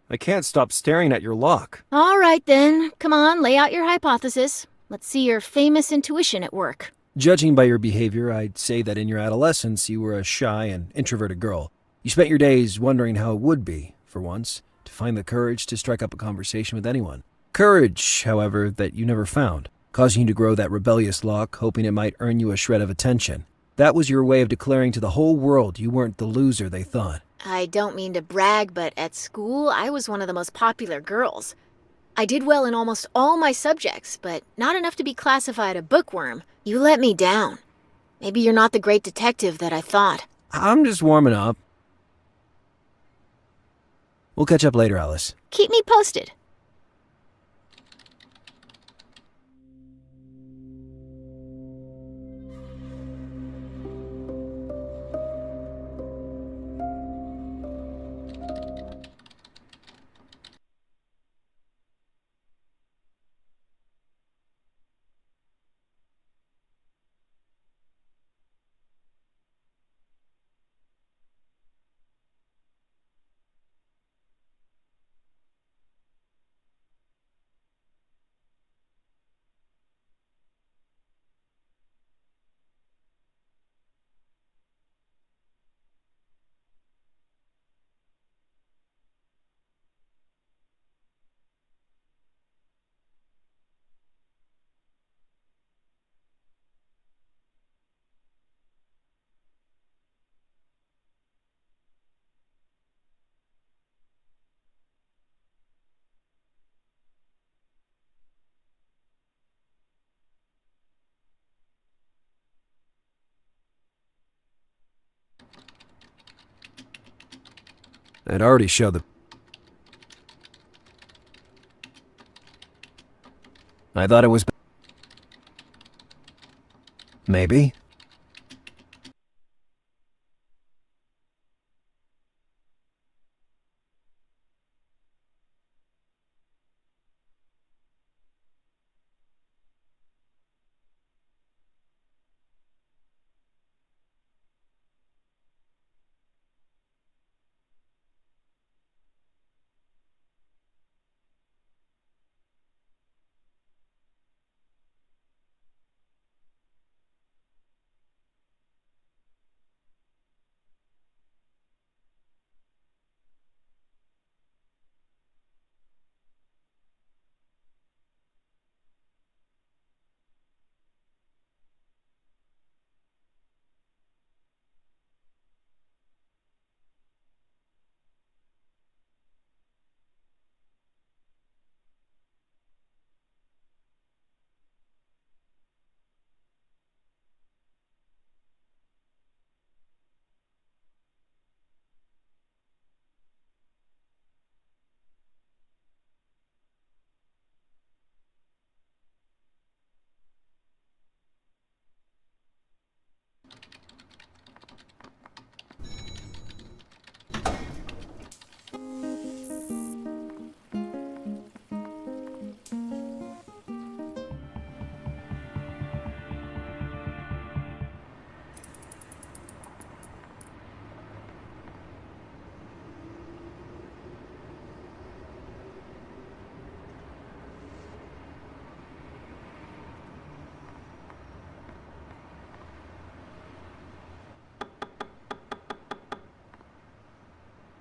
[SPEAKER 1] I can't stop staring at your lock.
[SPEAKER 2] All right, then. Come on, lay out your hypothesis. Let's see your famous intuition at work.
[SPEAKER 1] Judging by your behavior, I'd say that in your adolescence you were a shy and introverted girl. You spent your days wondering how it would be, for once, to find the courage to strike up a conversation with anyone. Courage, however, that you never found, causing you to grow that rebellious lock, hoping it might earn you a shred of attention. That was your way of declaring to the whole world you weren't the loser they thought.
[SPEAKER 2] I don't mean to brag, but at school, I was one of the most popular girls. I did well in almost all my subjects, but not enough to be classified a bookworm. You let me down. Maybe you're not the great detective that I thought.
[SPEAKER 1] I'm just warming up. We'll catch up later, Alice.
[SPEAKER 2] Keep me posted.
[SPEAKER 1] I'd already showed the... I thought it was... Maybe?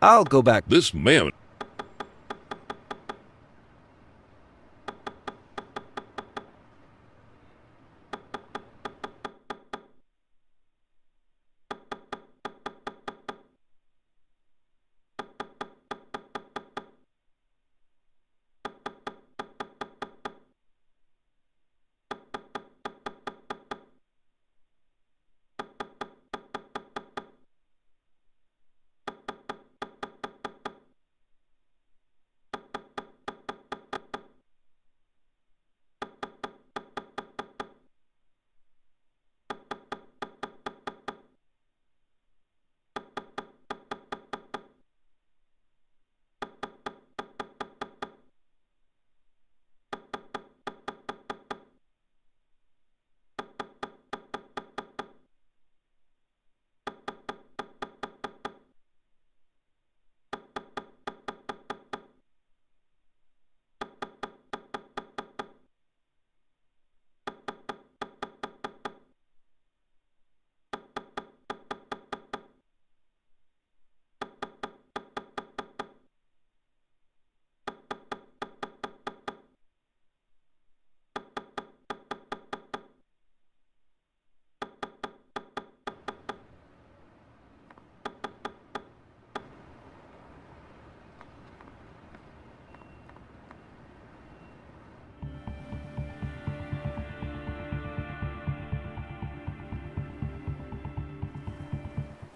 [SPEAKER 1] I'll go back.
[SPEAKER 5] This man.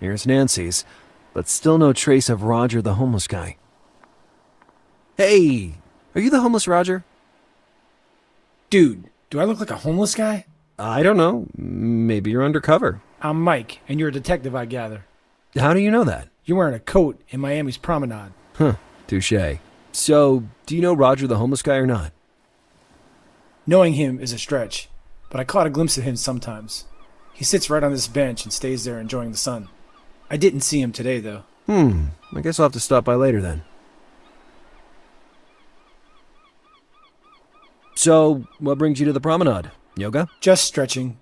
[SPEAKER 1] Here's Nancy's, but still no trace of Roger the homeless guy. Hey, are you the homeless Roger?
[SPEAKER 6] Dude, do I look like a homeless guy?
[SPEAKER 1] I don't know. Maybe you're undercover.
[SPEAKER 6] I'm Mike, and you're a detective, I gather.
[SPEAKER 1] How do you know that?
[SPEAKER 6] You're wearing a coat in Miami's promenade.
[SPEAKER 1] Huh, touche. So, do you know Roger the homeless guy or not?
[SPEAKER 6] Knowing him is a stretch, but I caught a glimpse of him sometimes. He sits right on this bench and stays there enjoying the sun. I didn't see him today, though.
[SPEAKER 1] I guess I'll have to stop by later then. So, what brings you to the promenade? Yoga?
[SPEAKER 6] Just stretching.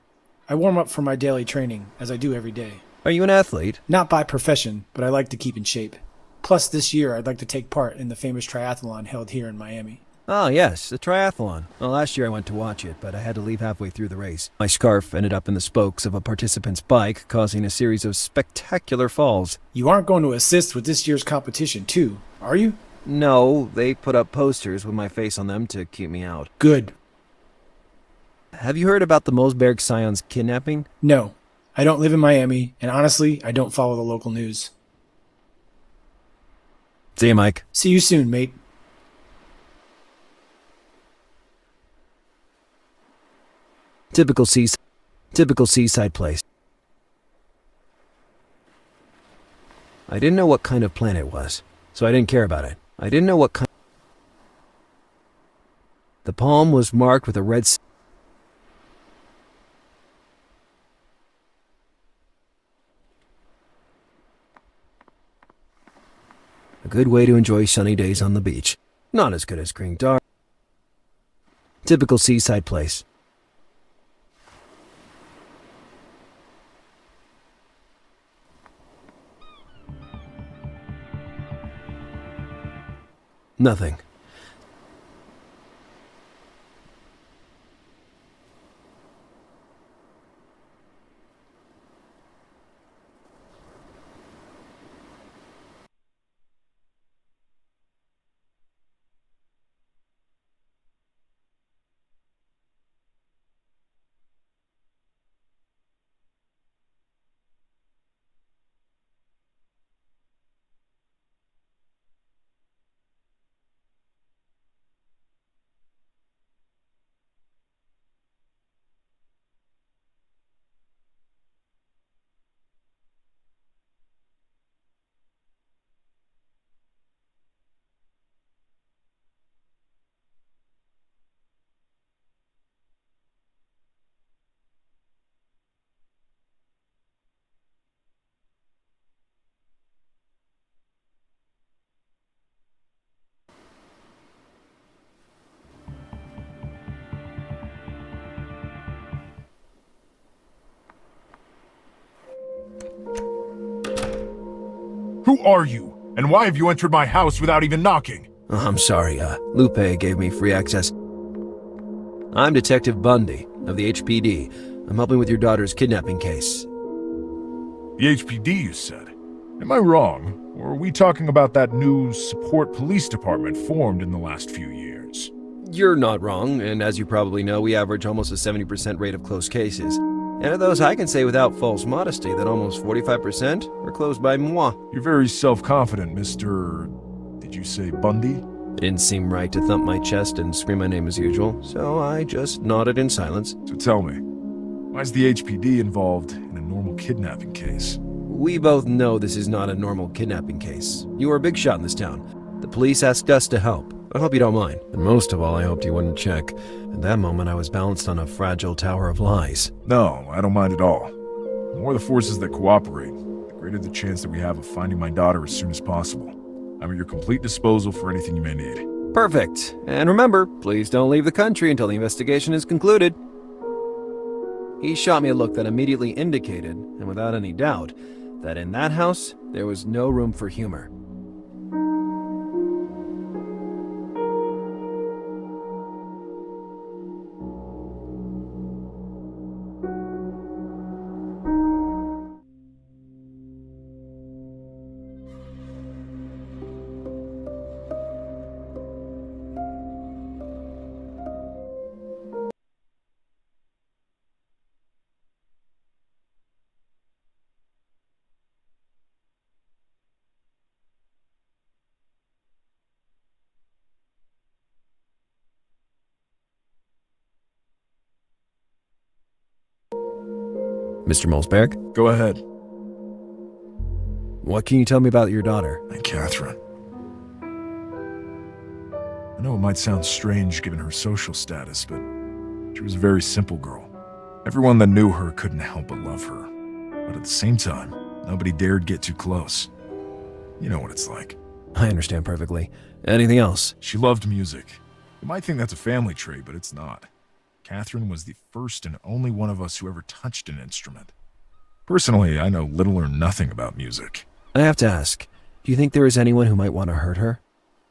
[SPEAKER 6] I warm up for my daily training, as I do every day.
[SPEAKER 1] Are you an athlete?
[SPEAKER 6] Not by profession, but I like to keep in shape. Plus, this year I'd like to take part in the famous triathlon held here in Miami.
[SPEAKER 1] Ah, yes, the triathlon. Well, last year I went to watch it, but I had to leave halfway through the race. My scarf ended up in the spokes of a participant's bike, causing a series of spectacular falls.
[SPEAKER 6] You aren't going to assist with this year's competition, too, are you?
[SPEAKER 1] No, they put up posters with my face on them to keep me out.
[SPEAKER 6] Good.
[SPEAKER 1] Have you heard about the Mosberg Scion's kidnapping?
[SPEAKER 6] No, I don't live in Miami, and honestly, I don't follow the local news.
[SPEAKER 1] See you, Mike.
[SPEAKER 6] See you soon, mate.
[SPEAKER 1] Typical seaside place. I didn't know what kind of plant it was, so I didn't care about it. I didn't know what kind. The palm was marked with a red. A good way to enjoy sunny days on the beach. Not as good as Green Dar. Typical seaside place. Nothing.
[SPEAKER 7] Who are you? And why have you entered my house without even knocking?
[SPEAKER 1] Oh, I'm sorry, Lupe gave me free access. I'm Detective Bundy of the HPD. I'm helping with your daughter's kidnapping case.
[SPEAKER 7] The HPD, you said? Am I wrong? Or are we talking about that new support police department formed in the last few years?
[SPEAKER 1] You're not wrong, and as you probably know, we average almost a 70% rate of closed cases. And of those, I can say without false modesty that almost 45% are closed by moi.
[SPEAKER 7] You're very self-confident, Mr. Did you say Bundy?
[SPEAKER 1] It didn't seem right to thump my chest and scream my name as usual, so I just nodded in silence.
[SPEAKER 7] So tell me, why is the HPD involved in a normal kidnapping case?
[SPEAKER 1] We both know this is not a normal kidnapping case. You are a big shot in this town. The police asked us to help. I hope you don't mind. And most of all, I hoped you wouldn't check. At that moment, I was balanced on a fragile tower of lies.
[SPEAKER 7] No, I don't mind at all. The more the forces that cooperate, the greater the chance that we have of finding my daughter as soon as possible. I'm at your complete disposal for anything you may need.
[SPEAKER 1] Perfect. And remember, please don't leave the country until the investigation is concluded. He shot me a look that immediately indicated, and without any doubt, that in that house, there was no room for humor. Mr. Molsberg,
[SPEAKER 7] Go ahead.
[SPEAKER 1] what can you tell me about your daughter?
[SPEAKER 7] And Catherine. I know it might sound strange given her social status, but she was a very simple girl. Everyone that knew her couldn't help but love her. But at the same time, nobody dared get too close. You know what it's like.
[SPEAKER 1] I understand perfectly. Anything else?
[SPEAKER 7] She loved music. You might think that's a family trait, but it's not. Catherine was the first and only one of us who ever touched an instrument. Personally, I know little or nothing about music.
[SPEAKER 1] I have to ask, do you think there is anyone who might want to hurt her?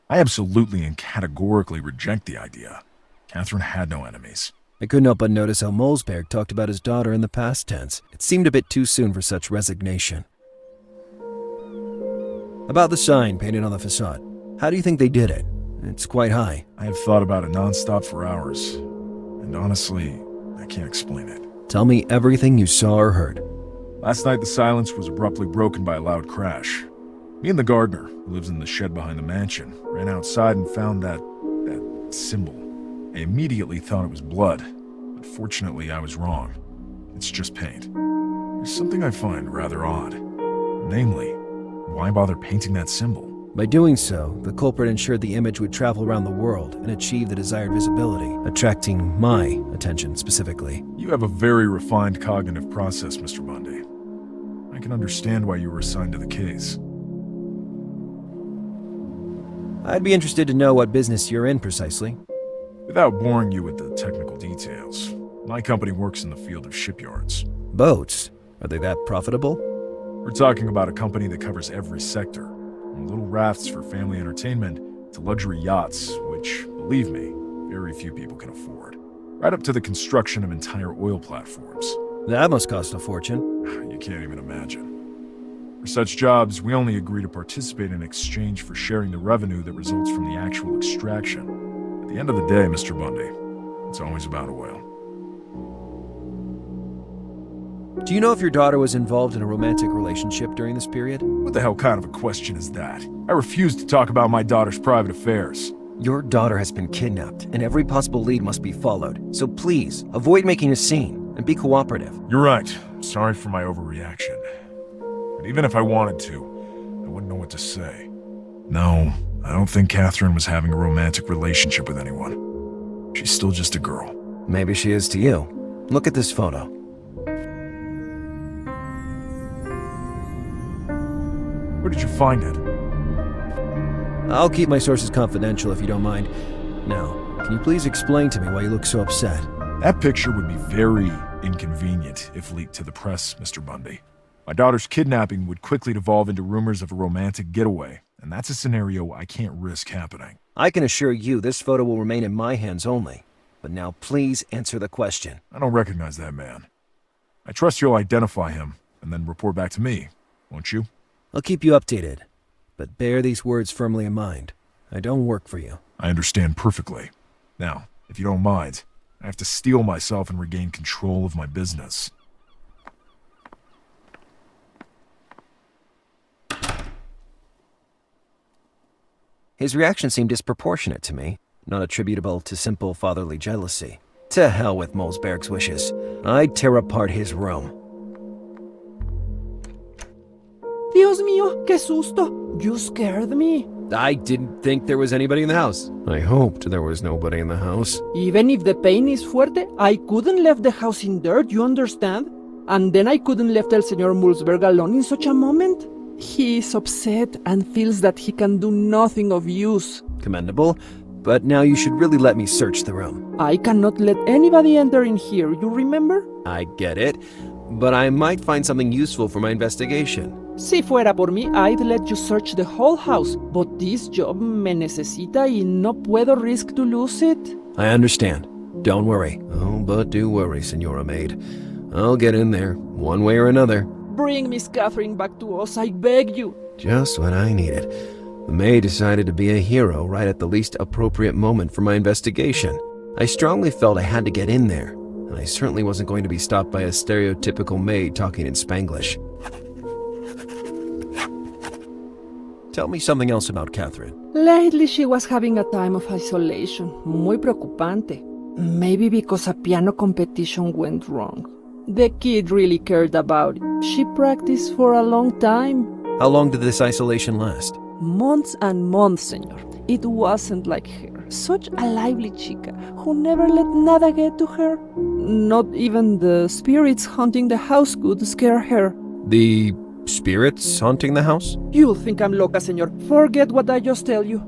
[SPEAKER 7] I absolutely and categorically reject the idea. Catherine had no enemies.
[SPEAKER 1] I couldn't help but notice how Molsberg talked about his daughter in the past tense. It seemed a bit too soon for such resignation. About the sign painted on the facade, how do you think they did it? It's quite high.
[SPEAKER 7] I have thought about it nonstop for hours. And honestly, I can't explain it.
[SPEAKER 1] Tell me everything you saw or heard.
[SPEAKER 7] Last night, the silence was abruptly broken by a loud crash. Me and the gardener, who lives in the shed behind the mansion, ran outside and found that symbol. I immediately thought it was blood, but fortunately I was wrong. It's just paint. There's something I find rather odd. Namely, why bother painting that symbol?
[SPEAKER 1] By doing so, the culprit ensured the image would travel around the world and achieve the desired visibility, attracting my attention specifically.
[SPEAKER 7] You have a very refined cognitive process, Mr. Bundy. I can understand why you were assigned to the case.
[SPEAKER 1] I'd be interested to know what business you're in precisely.
[SPEAKER 7] Without boring you with the technical details, my company works in the field of shipyards.
[SPEAKER 1] Boats? Are they that profitable?
[SPEAKER 7] We're talking about a company that covers every sector, from little rafts for family entertainment to luxury yachts, which, believe me, very few people can afford, right up to the construction of entire oil platforms.
[SPEAKER 1] That must cost a fortune.
[SPEAKER 7] You can't even imagine. For such jobs, we only agree to participate in exchange for sharing the revenue that results from the actual extraction. At the end of the day, Mr. Bundy, it's always about oil.
[SPEAKER 1] Do you know if your daughter was involved in a romantic relationship during this period?
[SPEAKER 7] What the hell kind of a question is that? I refuse to talk about my daughter's private affairs.
[SPEAKER 1] Your daughter has been kidnapped, and every possible lead must be followed. So please, avoid making a scene, and be cooperative.
[SPEAKER 7] You're right. Sorry for my overreaction. But even if I wanted to, I wouldn't know what to say. No, I don't think Catherine was having a romantic relationship with anyone. She's still just a girl.
[SPEAKER 1] Maybe she is to you. Look at this photo.
[SPEAKER 7] Where did you find it?
[SPEAKER 1] I'll keep my sources confidential if you don't mind. Now, can you please explain to me why you look so upset?
[SPEAKER 7] That picture would be very inconvenient if leaked to the press, Mr. Bundy. My daughter's kidnapping would quickly devolve into rumors of a romantic getaway, and that's a scenario I can't risk happening.
[SPEAKER 1] I can assure you this photo will remain in my hands only. But now please answer the question.
[SPEAKER 7] I don't recognize that man. I trust you'll identify him and then report back to me, won't you?
[SPEAKER 1] I'll keep you updated, but bear these words firmly in mind. I don't work for you.
[SPEAKER 7] I understand perfectly. Now, if you don't mind, I have to steel myself and regain control of my business.
[SPEAKER 1] His reaction seemed disproportionate to me, not attributable to simple fatherly jealousy. To hell with Molsberg's wishes. I'd tear apart his room.
[SPEAKER 3] Dios mío, qué susto! You scared me.
[SPEAKER 1] I didn't think there was anybody in the house. I hoped there was nobody in the house.
[SPEAKER 3] Even if the pain is fuerte, I couldn't leave the house in dirt, you understand? And then I couldn't leave el señor Mulsberg alone in such a moment. He is upset and feels that he can do nothing of use.
[SPEAKER 1] Commendable, but now you should really let me search the room.
[SPEAKER 3] I cannot let anybody enter in here, you remember?
[SPEAKER 1] I get it, but I might find something useful for my investigation.
[SPEAKER 3] Si fuera por mí, I'd let you search the whole house, but this job me necesita y no puedo risk to lose it.
[SPEAKER 1] I understand. Don't worry. Oh, but do worry, Senora Maid. I'll get in there, one way or another.
[SPEAKER 3] Bring Miss Catherine back to us, I beg you.
[SPEAKER 1] Just what I needed. The maid decided to be a hero right at the least appropriate moment for my investigation. I strongly felt I had to get in there, and I certainly wasn't going to be stopped by a stereotypical maid talking in Spanglish. Tell me something else about Catherine.
[SPEAKER 3] Lately she was having a time of isolation, muy preocupante. Maybe because a piano competition went wrong. The kid really cared about it. She practiced for a long time.
[SPEAKER 1] How long did this isolation last?
[SPEAKER 3] Months and months, señor. It wasn't like her. Such a lively chica who never let nada get to her. Not even the spirits haunting the house could scare her.
[SPEAKER 1] The spirits haunting the house?
[SPEAKER 3] You'll think I'm loca, señor. Forget what I just tell you.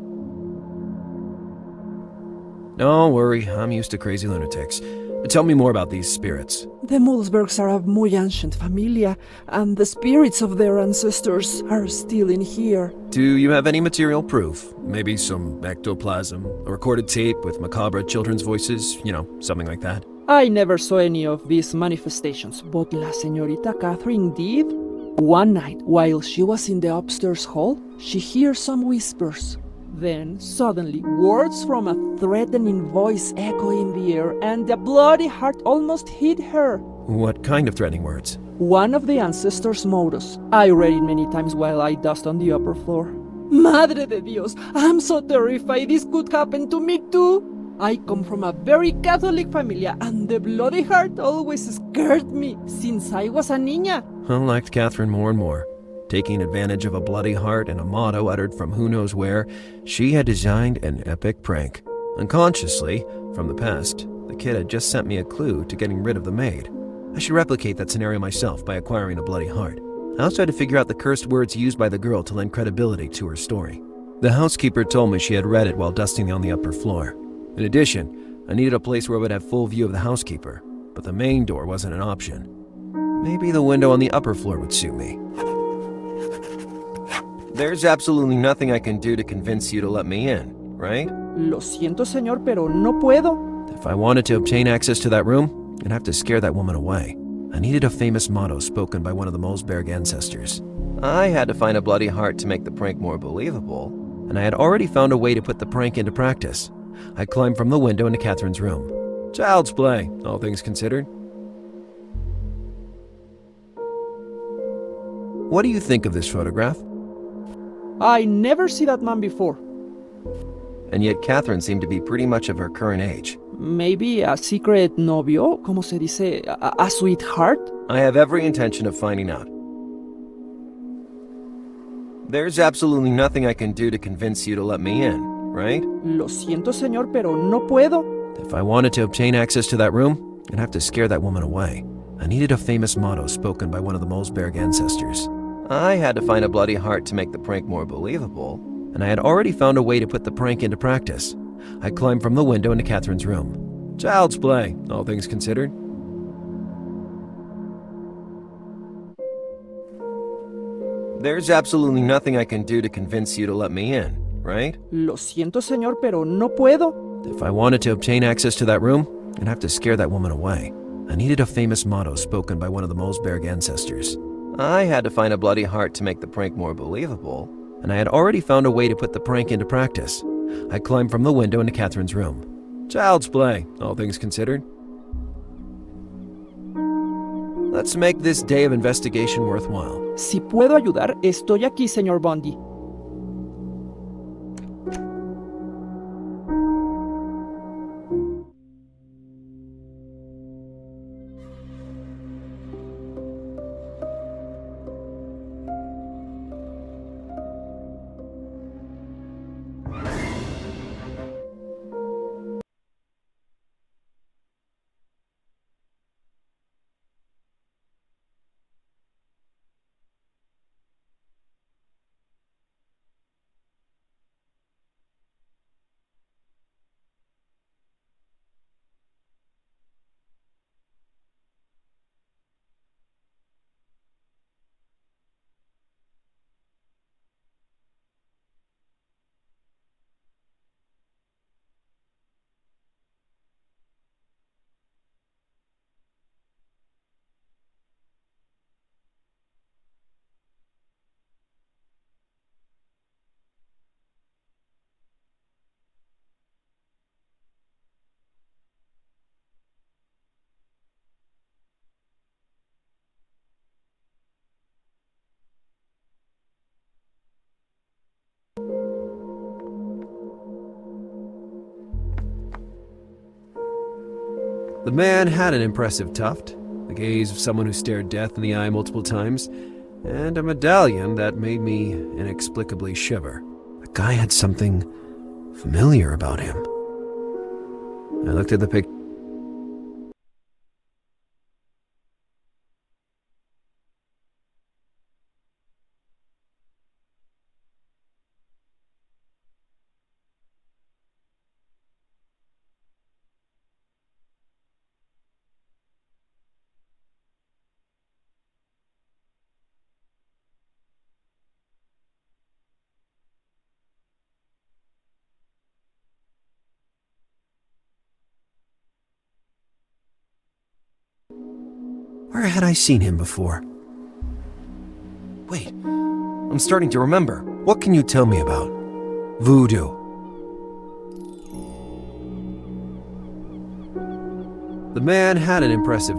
[SPEAKER 1] Don't worry, I'm used to crazy lunatics. Tell me more about these spirits.
[SPEAKER 3] The Mulsbergs are a muy ancient familia, and the spirits of their ancestors are still in here.
[SPEAKER 1] Do you have any material proof? Maybe some ectoplasm, a recorded tape with macabre children's voices, something like that?
[SPEAKER 3] I never saw any of these manifestations, but La Señorita Catherine did. One night, while she was in the upstairs hall, she hears some whispers. Then, suddenly, words from a threatening voice echo in the air, and a bloody heart almost hit her.
[SPEAKER 1] What kind of threatening words?
[SPEAKER 3] One of the ancestors' mottos. I read it many times while I dust on the upper floor. Madre de Dios, I'm so terrified this could happen to me too. I come from a very Catholic familia, and the bloody heart always scared me since I was a niña.
[SPEAKER 1] I liked Catherine more and more. Taking advantage of a bloody heart and a motto uttered from who knows where, she had designed an epic prank. Unconsciously, from the past, the kid had just sent me a clue to getting rid of the maid. I should replicate that scenario myself by acquiring a bloody heart. I also had to figure out the cursed words used by the girl to lend credibility to her story. The housekeeper told me she had read it while dusting on the upper floor. In addition, I needed a place where I would have full view of the housekeeper, but the main door wasn't an option. Maybe the window on the upper floor would suit me. There's absolutely nothing I can do to convince you to let me in, right?
[SPEAKER 3] Lo siento, señor, pero no puedo.
[SPEAKER 1] If I wanted to obtain access to that room, I'd have to scare that woman away. I needed a famous motto spoken by one of the Molsberg ancestors. I had to find a bloody heart to make the prank more believable, and I had already found a way to put the prank into practice. I climbed from the window into Catherine's room. Child's play, all things considered. What do you think of this photograph?
[SPEAKER 3] I never see that man before.
[SPEAKER 1] And yet Catherine seemed to be pretty much of her current age.
[SPEAKER 3] Maybe a secret novio, como se dice, a sweetheart?
[SPEAKER 1] I have every intention of finding out. There's absolutely nothing I can do to convince you to let me in, right?
[SPEAKER 3] Lo siento, señor, pero no puedo.
[SPEAKER 1] If I wanted to obtain access to that room, I'd have to scare that woman away. I needed a famous motto spoken by one of the Molsberg ancestors. I had to find a bloody heart to make the prank more believable, and I had already found a way to put the prank into practice. I climbed from the window into Catherine's room. Child's play, all things considered. There's absolutely nothing I can do to convince you to let me in, right?
[SPEAKER 3] Lo siento, señor, pero no puedo.
[SPEAKER 1] If I wanted to obtain access to that room, I'd have to scare that woman away. I needed a famous motto spoken by one of the Mosberg ancestors. I had to find a bloody heart to make the prank more believable, and I had already found a way to put the prank into practice. I climbed from the window into Catherine's room. Child's play, all things considered. Let's make this day of investigation worthwhile.
[SPEAKER 3] Si puedo ayudar, estoy aquí, señor Bundy.
[SPEAKER 1] The man had an impressive tuft, the gaze of someone who stared death in the eye multiple times, and a medallion that made me inexplicably shiver. The guy had something familiar about him. I looked at the picture. Where had I seen him before? Wait, I'm starting to remember. What can you tell me about voodoo? The man had an impressive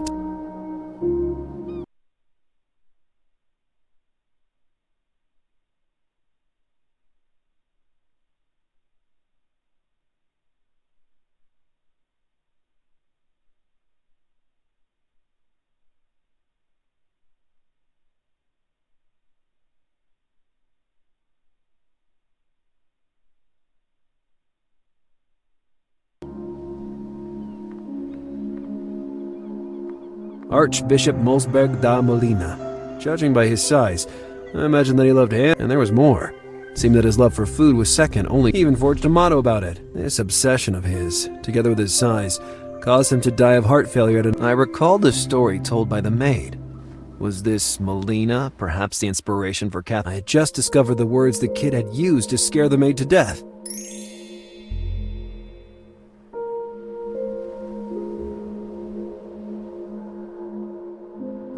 [SPEAKER 1] Archbishop Mosberg da Molina. Judging by his size, I imagine that he loved ham, and there was more. It seemed that his love for food was second only. He even forged a motto about it. This obsession of his, together with his size, caused him to die of heart failure. I recalled a story told by the maid. Was this Molina perhaps the inspiration for Kath? I had just discovered the words the kid had used to scare the maid to death.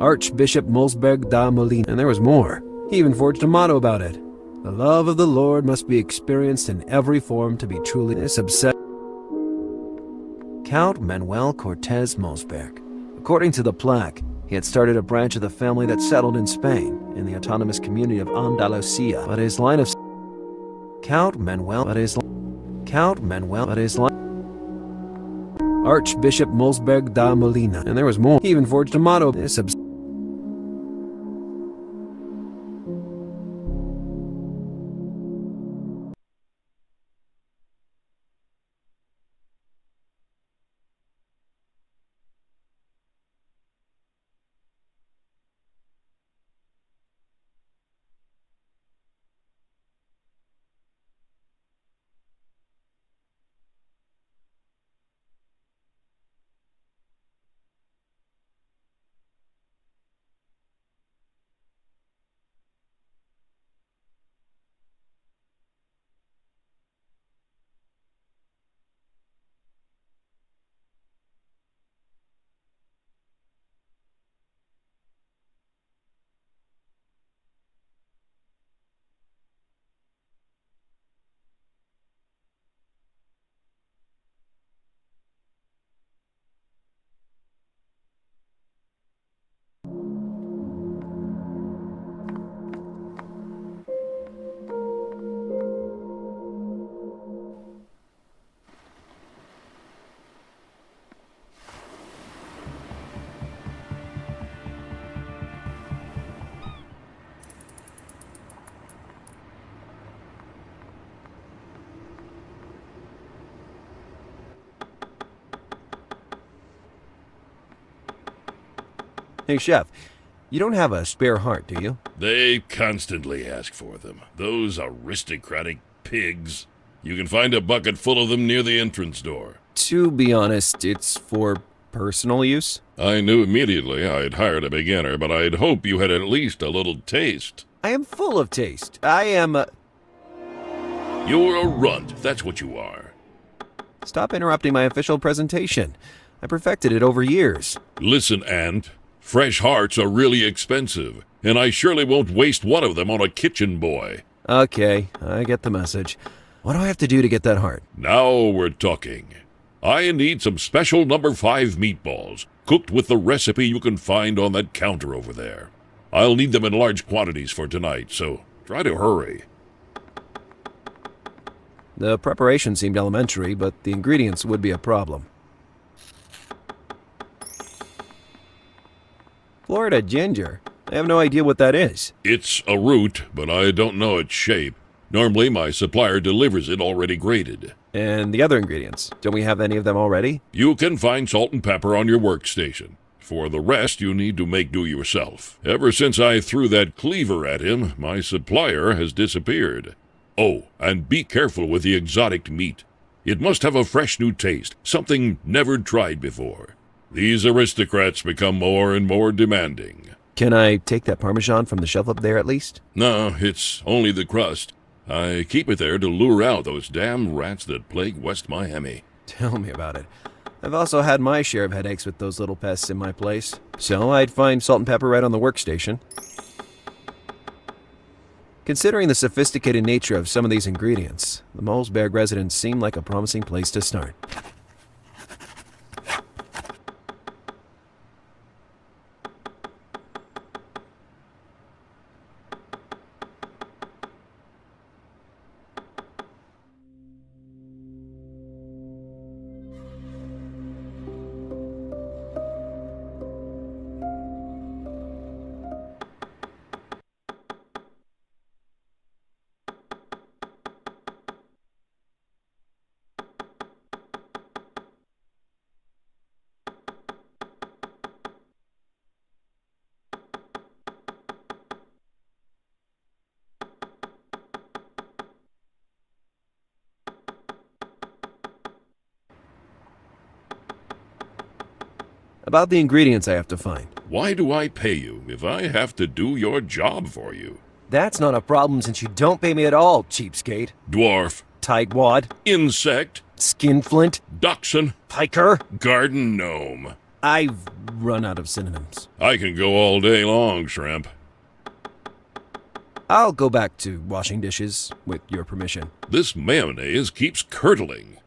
[SPEAKER 1] Archbishop Mosberg da Molina, and there was more. He even forged a motto about it. The love of the Lord must be experienced in every form to be truly this obsessed. Count Manuel Cortez Mosberg. According to the plaque, he had started a branch of the family that settled in Spain, in the autonomous community of Andalusia. But his line of Archbishop Mosberg da Molina, and there was more. He even forged a motto. This Hey, Chef, you don't have a spare heart, do you?
[SPEAKER 5] They constantly ask for them. Those aristocratic pigs. You can find a bucket full of them near the entrance door.
[SPEAKER 1] To be honest, it's for personal use.
[SPEAKER 5] I knew immediately I'd hired a beginner, but I'd hope you had at least a little taste.
[SPEAKER 1] I am full of taste. I am.
[SPEAKER 5] You're a runt, that's what you are.
[SPEAKER 1] Stop interrupting my official presentation. I perfected it over years.
[SPEAKER 5] Listen, Ant. Fresh hearts are really expensive, and I surely won't waste one of them on a kitchen boy.
[SPEAKER 1] Okay, I get the message. What do I have to do to get that heart?
[SPEAKER 5] Now we're talking. I need some special number 5 meatballs, cooked with the recipe you can find on that counter over there. I'll need them in large quantities for tonight, so try to hurry.
[SPEAKER 1] The preparation seemed elementary, but the ingredients would be a problem. Florida ginger? I have no idea what that is.
[SPEAKER 5] It's a root, but I don't know its shape. Normally, my supplier delivers it already grated.
[SPEAKER 1] And the other ingredients? Don't we have any of them already?
[SPEAKER 5] You can find salt and pepper on your workstation. For the rest, you need to make do yourself. Ever since I threw that cleaver at him, my supplier has disappeared. Oh, and be careful with the exotic meat. It must have a fresh new taste, something never tried before. These aristocrats become more and more demanding.
[SPEAKER 1] Can I take that Parmesan from the shelf up there at least?
[SPEAKER 5] No, it's only the crust. I keep it there to lure out those damn rats that plague West Miami.
[SPEAKER 1] Tell me about it. I've also had my share of headaches with those little pests in my place. So I'd find salt and pepper right on the workstation. Considering the sophisticated nature of some of these ingredients, the Molesberg residence seemed like a promising place to start. About the ingredients I have to find.
[SPEAKER 5] Why do I pay you if I have to do your job for you?
[SPEAKER 1] That's not a problem since you don't pay me at all, cheapskate.
[SPEAKER 5] Dwarf,
[SPEAKER 1] Tightwad,
[SPEAKER 5] insect,
[SPEAKER 1] skinflint,
[SPEAKER 5] dachshund,
[SPEAKER 1] piker.
[SPEAKER 5] garden gnome.
[SPEAKER 1] I've run out of synonyms.
[SPEAKER 5] I can go all day long, shrimp.
[SPEAKER 1] I'll go back to washing dishes, with your permission.
[SPEAKER 5] This mayonnaise keeps curdling.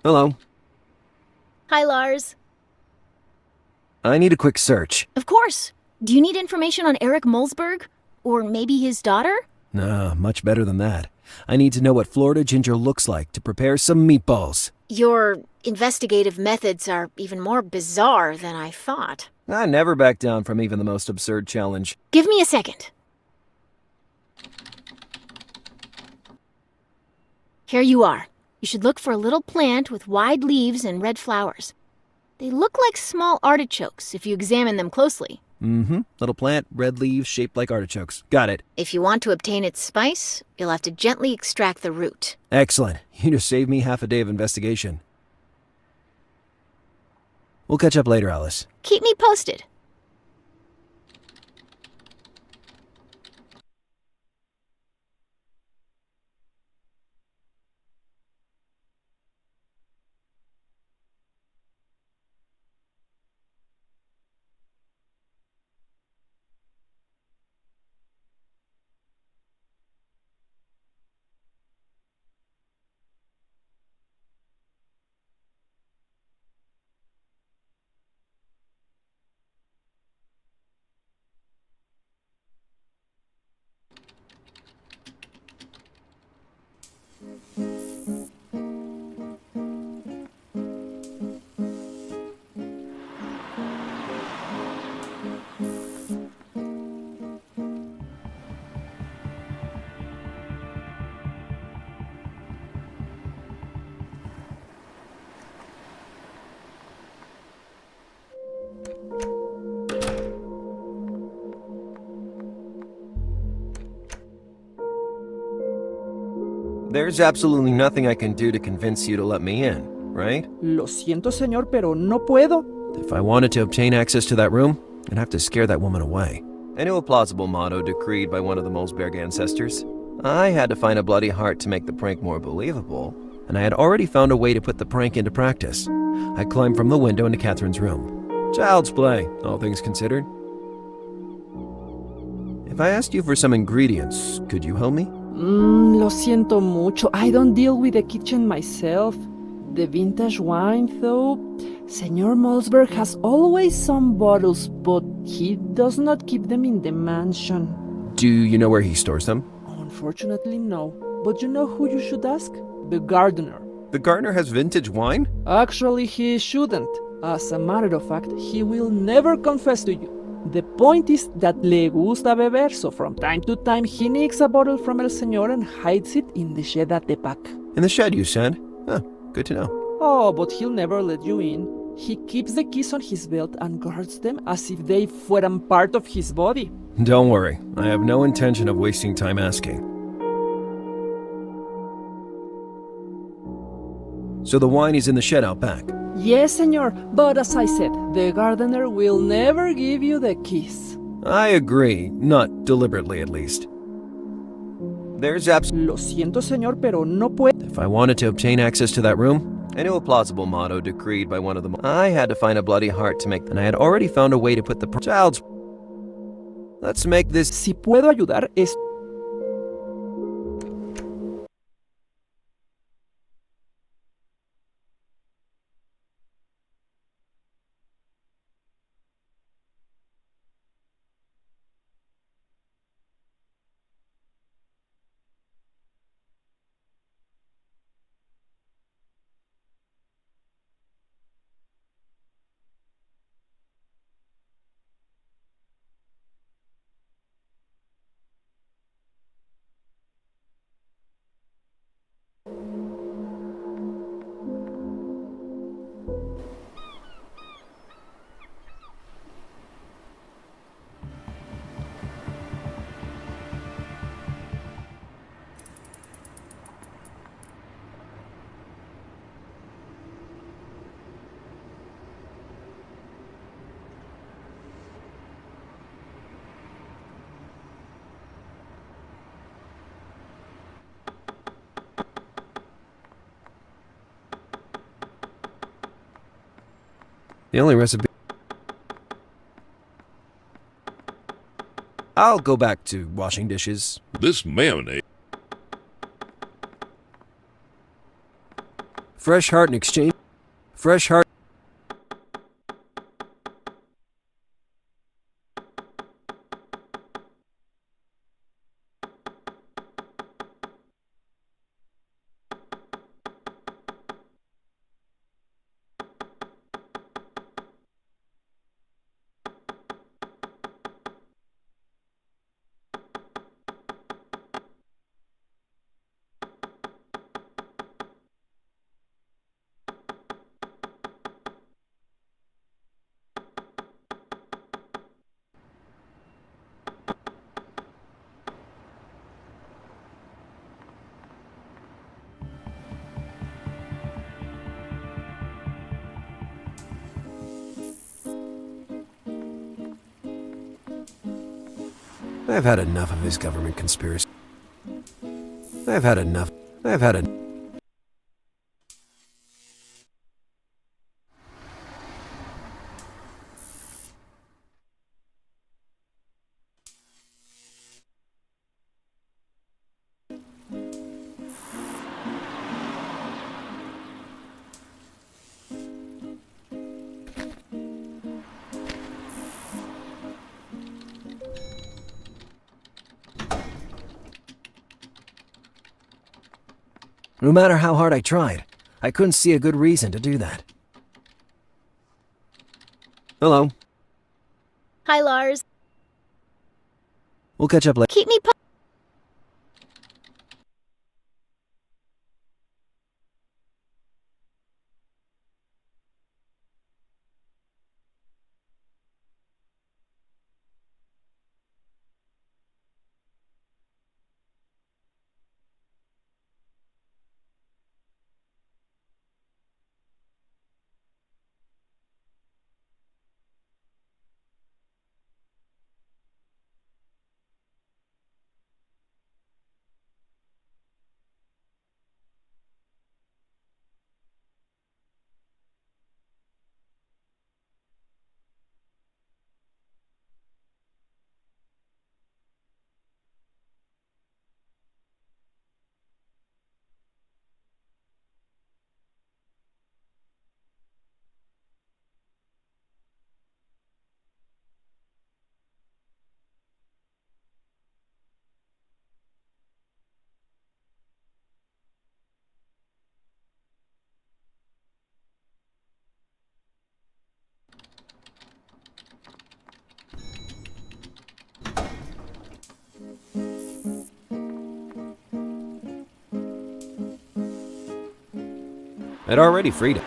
[SPEAKER 1] Hello.
[SPEAKER 2] Hi, Lars.
[SPEAKER 1] I need a quick search.
[SPEAKER 2] Of course. Do you need information on Eric Molsberg? Or maybe his daughter?
[SPEAKER 1] Nah, much better than that. I need to know what Florida ginger looks like to prepare some meatballs.
[SPEAKER 2] Your investigative methods are even more bizarre than I thought.
[SPEAKER 1] I never back down from even the most absurd challenge.
[SPEAKER 2] Give me a second. Here you are. You should look for a little plant with wide leaves and red flowers. They look like small artichokes if you examine them closely.
[SPEAKER 1] Mm-hmm. Little plant, red leaves shaped like artichokes. Got it.
[SPEAKER 2] If you want to obtain its spice, you'll have to gently extract the root.
[SPEAKER 1] Excellent. You just saved me half a day of investigation. We'll catch up later, Alice.
[SPEAKER 2] Keep me posted.
[SPEAKER 1] There's absolutely nothing I can do to convince you to let me in, right?
[SPEAKER 3] Lo siento, señor, pero no puedo.
[SPEAKER 1] If I wanted to obtain access to that room, I'd have to scare that woman away. I knew a plausible motto decreed by one of the Molsberg ancestors. I had to find a bloody heart to make the prank more believable, and I had already found a way to put the prank into practice. I climbed from the window into Catherine's room. Child's play, all things considered. If I asked you for some ingredients, could you help me?
[SPEAKER 3] Lo siento mucho. I don't deal with the kitchen myself. The vintage wine, though. Senor Molsberg has always some bottles, but he does not keep them in the mansion.
[SPEAKER 1] Do you know where he stores them?
[SPEAKER 3] Unfortunately, no. But you know who you should ask? The gardener.
[SPEAKER 1] The gardener has vintage wine?
[SPEAKER 3] Actually, he shouldn't. As a matter of fact, he will never confess to you. The point is that le gusta beber, so from time to time he nicks a bottle from El Señor and hides it in the shed at the back.
[SPEAKER 1] In the shed, you said? Huh, good to know.
[SPEAKER 3] Oh, but he'll never let you in. He keeps the keys on his belt and guards them as if they fueran part of his body.
[SPEAKER 1] Don't worry, I have no intention of wasting time asking. So the wine is in the shed out back?
[SPEAKER 3] Yes, senor, but as I said, the gardener will never give you the keys.
[SPEAKER 1] I agree, not deliberately at least. There's
[SPEAKER 3] Lo siento, señor, pero no puedo.
[SPEAKER 1] If I wanted to obtain access to that room, I knew a plausible motto decreed by one of them. I had to find a bloody heart to make, and I had already found a way to put the child's. Let's make this.
[SPEAKER 3] Si puedo ayudar, es.
[SPEAKER 1] The only recipe. I'll go back to washing dishes.
[SPEAKER 5] This mayonnaise.
[SPEAKER 1] Fresh heart in exchange. Fresh heart. I've had enough of his government conspiracy. I've had enough. I've had enough. No matter how hard I tried, I couldn't see a good reason to do that. Hello.
[SPEAKER 2] Hi, Lars.
[SPEAKER 1] We'll catch up later.
[SPEAKER 2] Keep me posted. I'd already freed him.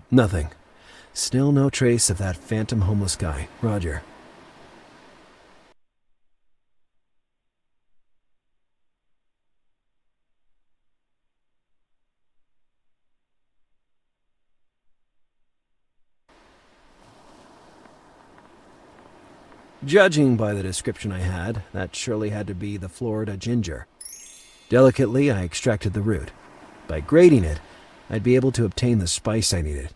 [SPEAKER 2] Nothing. Still no trace of that phantom homeless guy, Roger. Judging by the description I had, that surely had to be the Florida ginger. Delicately, I extracted the root. By grating it, I'd be able to obtain the spice I needed.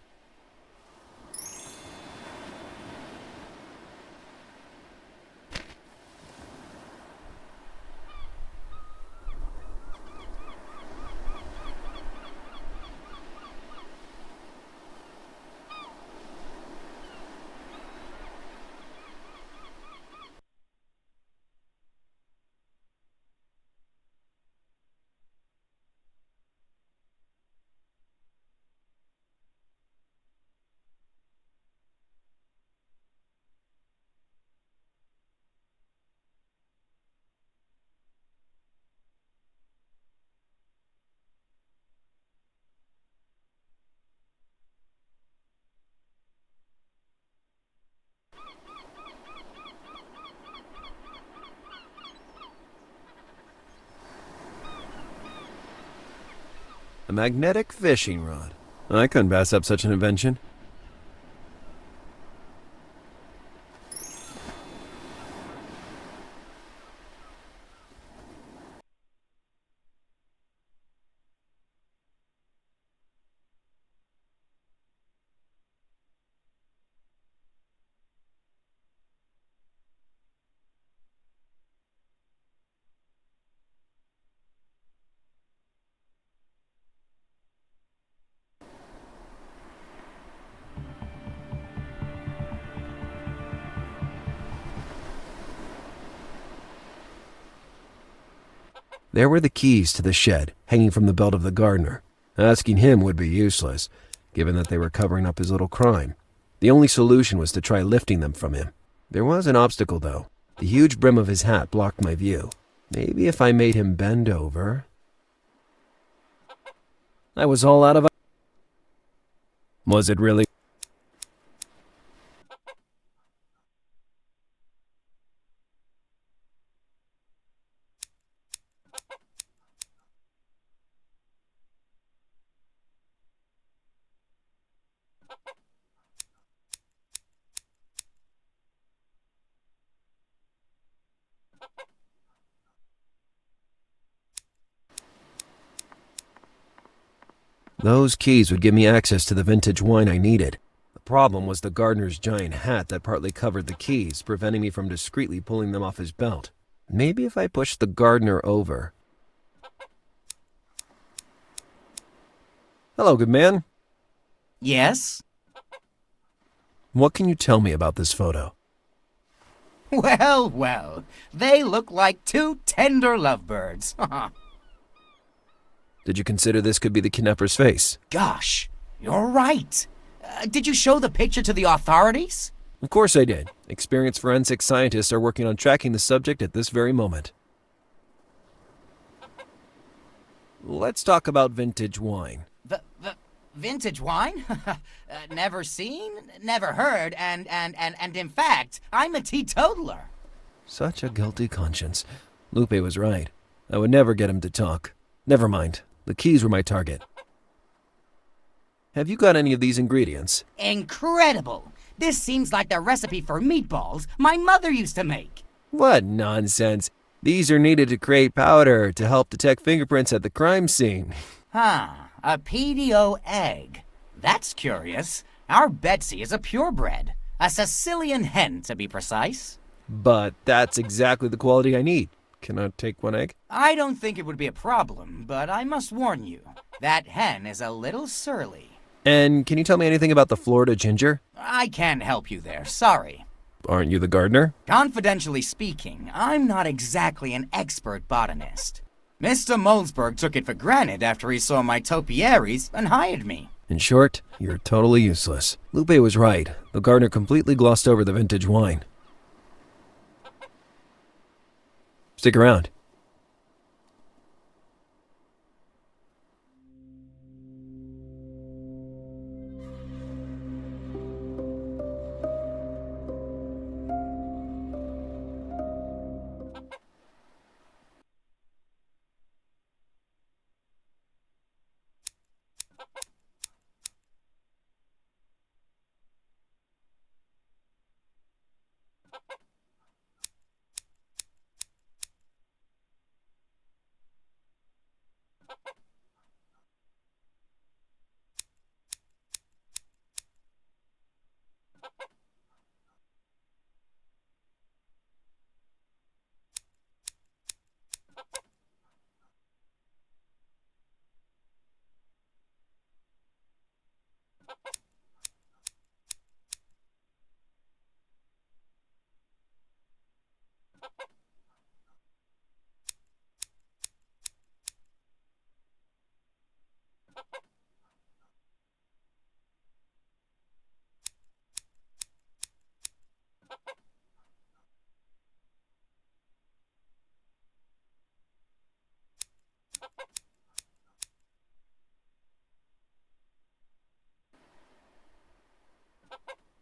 [SPEAKER 2] A magnetic fishing rod. I couldn't pass up such an invention.
[SPEAKER 1] There were the keys to the shed, hanging from the belt of the gardener. Asking him would be useless, given that they were covering up his little crime. The only solution was to try lifting them from him. There was an obstacle, though. The huge brim of his hat blocked my view. Maybe if I made him bend over... I was all out of... Was it really? Those keys would give me access to the vintage wine I needed. The problem was the gardener's giant hat that partly covered the keys, preventing me from discreetly pulling them off his belt. Maybe if I pushed the gardener over... Hello, good man.
[SPEAKER 4] Yes?
[SPEAKER 1] What can you tell me about this photo?
[SPEAKER 4] Well, well, they look like two tender lovebirds.
[SPEAKER 1] Did you consider this could be the kidnapper's face?
[SPEAKER 4] Gosh, you're right. Did you show the picture to the authorities?
[SPEAKER 1] Of course I did. Experienced forensic scientists are working on tracking the subject at this very moment. Let's talk about vintage wine.
[SPEAKER 4] The vintage wine? Never seen, never heard, and in fact, I'm a teetotaler.
[SPEAKER 1] Such a guilty conscience. Lupe was right. I would never get him to talk. Never mind. The keys were my target. Have you got any of these ingredients?
[SPEAKER 4] Incredible! This seems like the recipe for meatballs my mother used to make.
[SPEAKER 1] What nonsense. These are needed to create powder to help detect fingerprints at the crime scene.
[SPEAKER 4] Huh, a PDO egg. That's curious. Our Betsy is a purebred. A Sicilian hen, to be precise.
[SPEAKER 1] But that's exactly the quality I need. Can I take one egg?
[SPEAKER 4] I don't think it would be a problem, but I must warn you, that hen is a little surly.
[SPEAKER 1] And can you tell me anything about the Florida ginger?
[SPEAKER 4] I can't help you there, sorry.
[SPEAKER 1] Aren't you the gardener?
[SPEAKER 4] Confidentially speaking, I'm not exactly an expert botanist. Mr. Molesberg took it for granted after he saw my topiaries and hired me.
[SPEAKER 1] In short, you're totally useless. Lupe was right. The gardener completely glossed over the vintage wine. Stick around.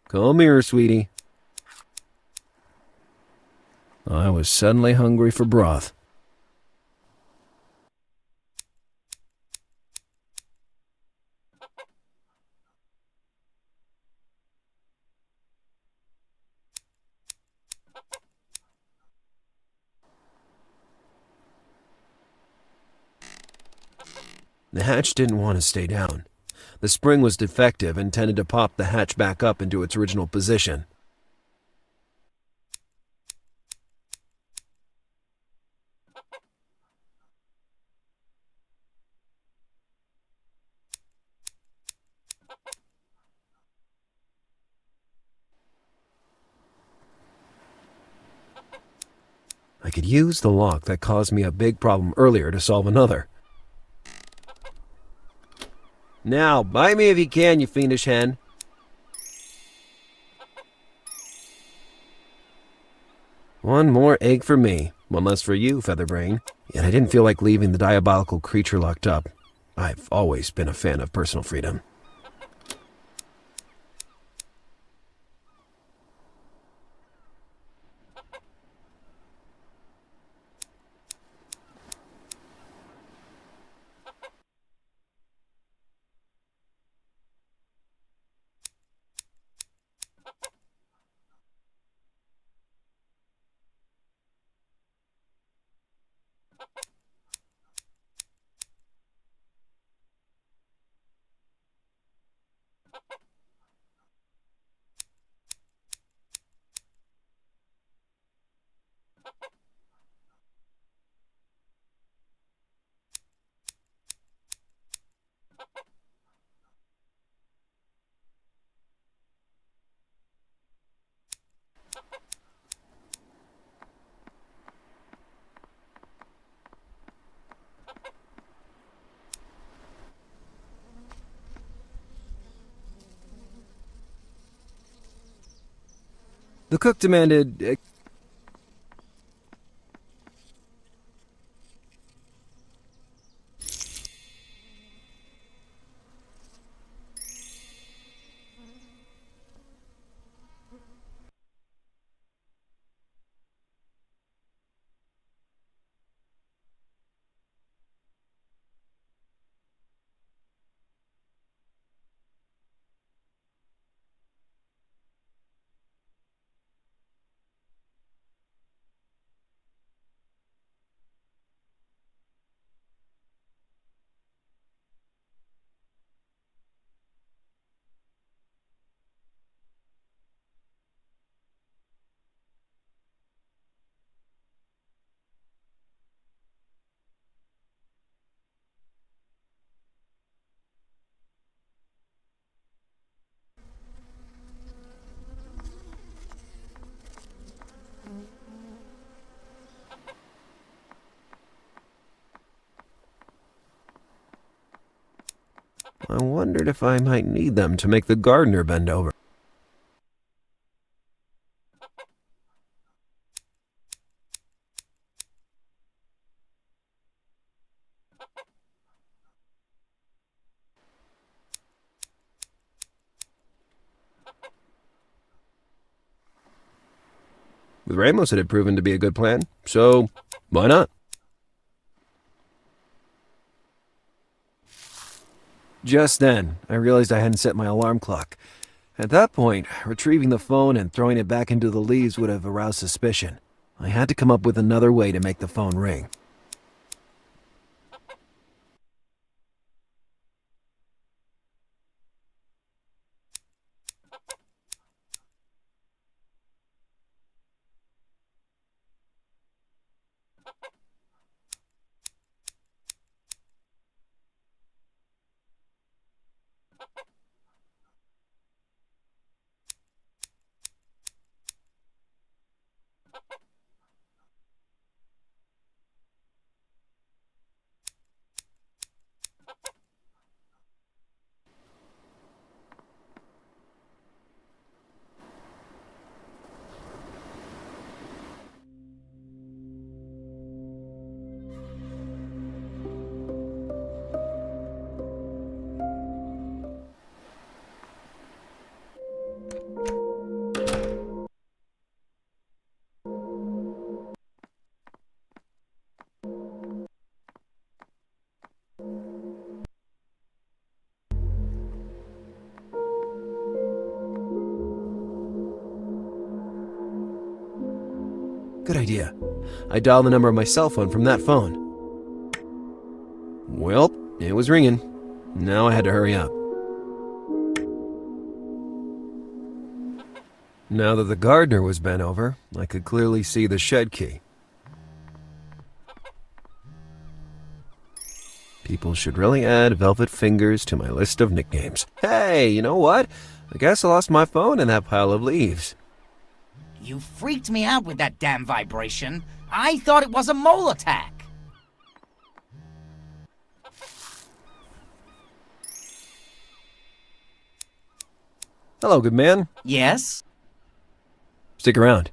[SPEAKER 1] Come here, sweetie. I was suddenly hungry for broth. The hatch didn't want to stay down. The spring was defective and tended to pop the hatch back up into its original position. I could use the lock that caused me a big problem earlier to solve another. Now, bite me if you can, you fiendish hen. One more egg for me, one less for you, Featherbrain. Yet I didn't feel like leaving the diabolical creature locked up. I've always been a fan of personal freedom. The cook demanded... I wondered if I might need them to make the gardener bend over. With Ramos, it had proven to be a good plan, so why not? Just then, I realized I hadn't set my alarm clock. At that point, retrieving the phone and throwing it back into the leaves would have aroused suspicion. I had to come up with another way to make the phone ring. Good idea. I dialed the number of my cell phone from that phone. Well, it was ringing. Now I had to hurry up. Now that the gardener was bent over, I could clearly see the shed key. People should really add Velvet Fingers to my list of nicknames. Hey, you know what? I guess I lost my phone in that pile of leaves.
[SPEAKER 4] You freaked me out with that damn vibration. I thought it was a mole attack.
[SPEAKER 1] Hello, good man.
[SPEAKER 4] Yes?
[SPEAKER 1] Stick around.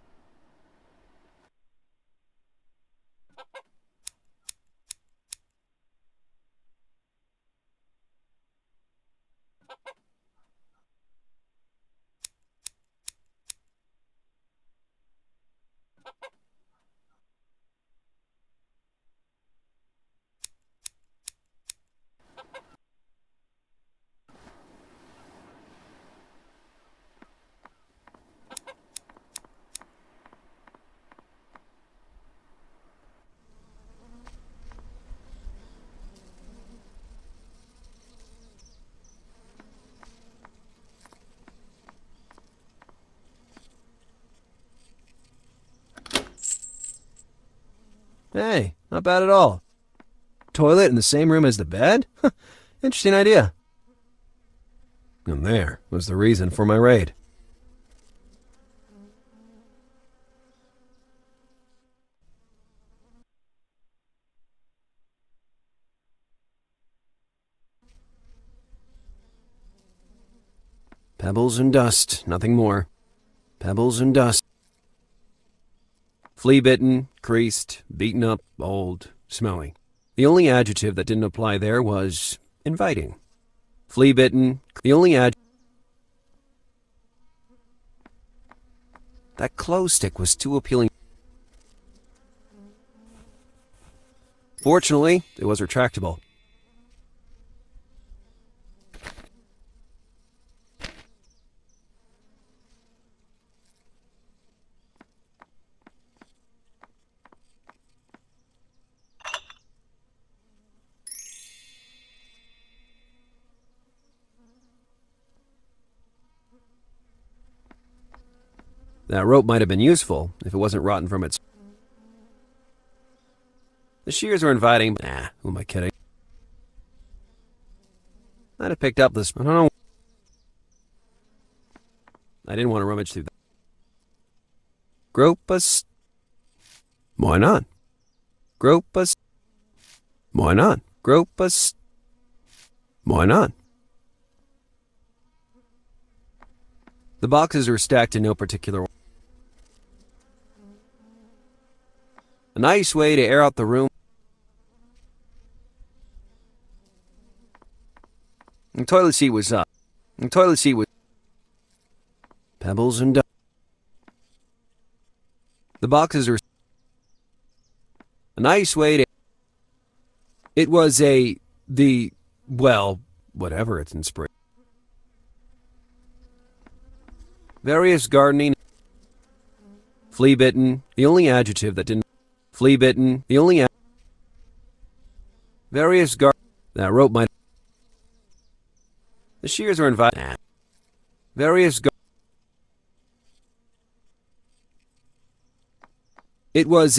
[SPEAKER 1] Hey, not bad at all. Toilet in the same room as the bed? Interesting idea. And there was the reason for my raid. Pebbles and dust, nothing more. Pebbles and dust. Flea-bitten, creased, beaten up, old, smelly. The only adjective that didn't apply there was inviting. Flea-bitten, the only That clothes stick was too appealing. Fortunately, it was retractable. That rope might have been useful if it wasn't rotten from its... The shears were inviting, but who am I kidding? I'd have picked up this... I don't know. I didn't want to rummage through that. Gropus... Why not? Gropus... Why not? Gropus... Why not? The boxes were stacked in no particular order. A nice way to air out the room. The toilet seat was up. The toilet seat was... Pebbles and dust. The boxes were... A nice way to... It was well, whatever its inspiration. Various gardening... Flea-bitten, the only adjective that didn't... Flea-bitten, the only... Various That rope might... The shears were invited... Various It was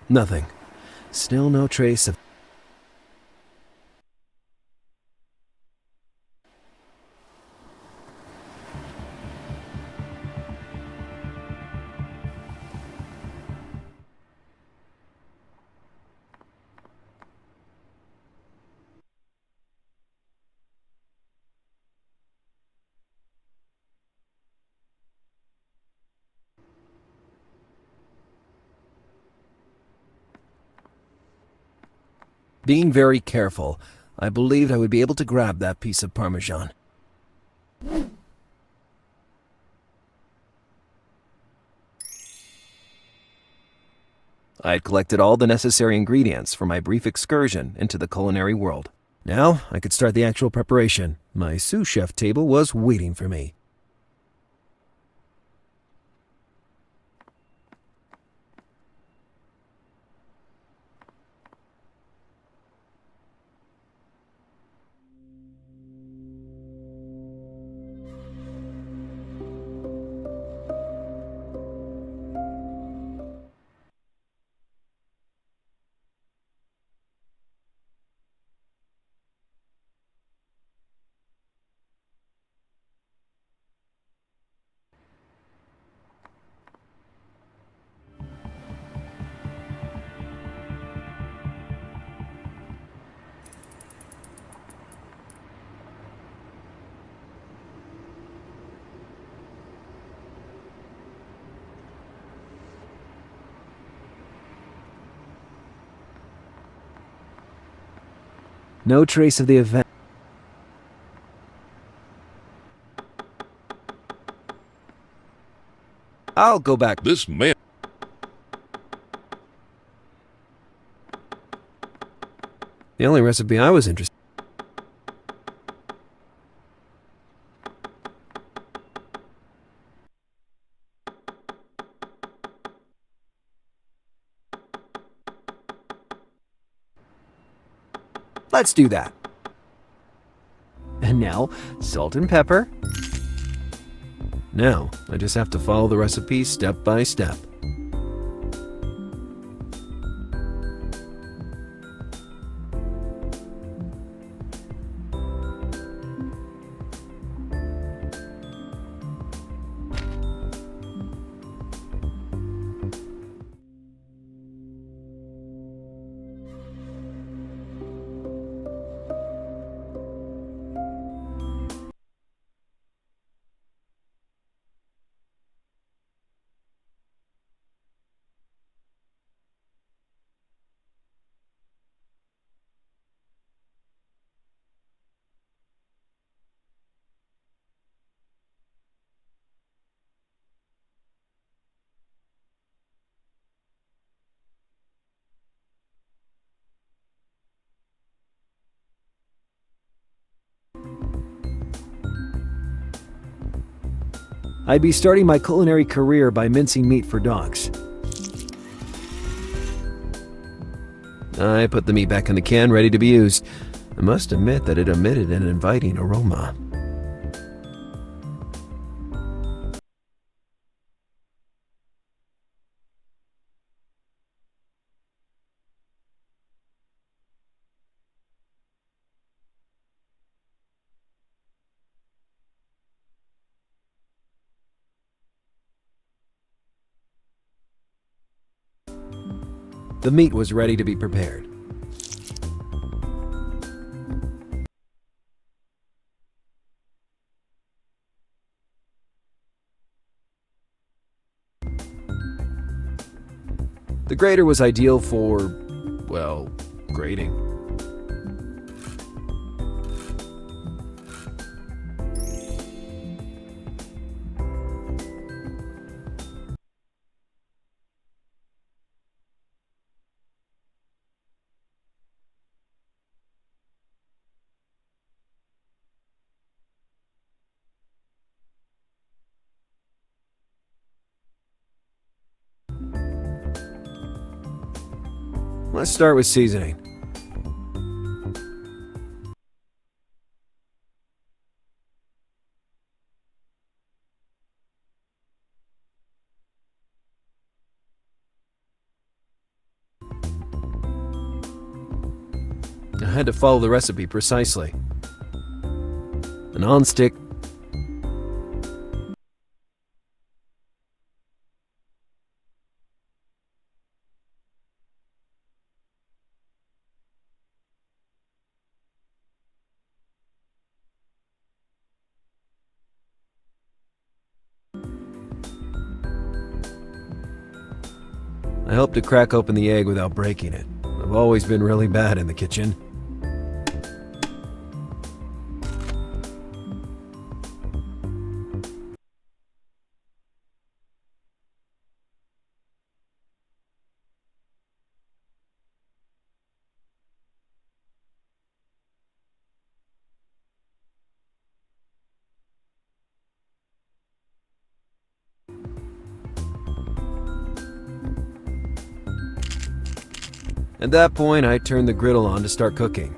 [SPEAKER 1] Nothing. Still no trace of... Being very careful, I believed I would be able to grab that piece of Parmesan. I had collected all the necessary ingredients for my brief excursion into the culinary world. Now, I could start the actual preparation. My sous chef table was waiting for me. No trace of the event. I'll go back.
[SPEAKER 5] This man.
[SPEAKER 1] The only recipe I was interested Let's do that. And now, salt and pepper. Now, I just have to follow the recipe step by step. I'd be starting my culinary career by mincing meat for dogs. I put the meat back in the can, ready to be used. I must admit that it emitted an inviting aroma. The meat was ready to be prepared. The grater was ideal for, well, grating. Let's start with seasoning. I had to follow the recipe precisely. A non-stick. I hope to crack open the egg without breaking it. I've always been really bad in the kitchen. At that point, I turned the griddle on to start cooking.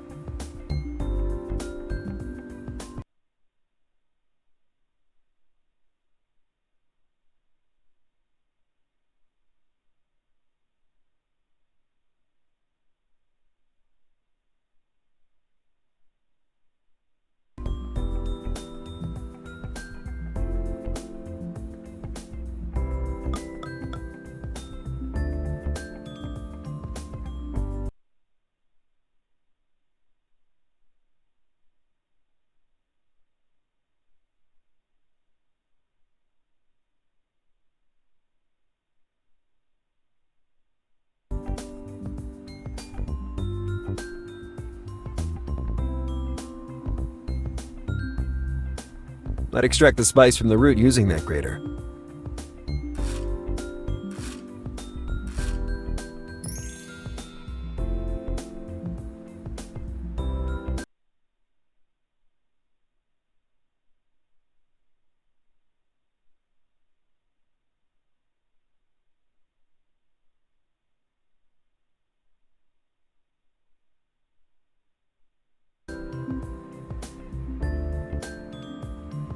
[SPEAKER 1] I'd extract the spice from the root using that grater.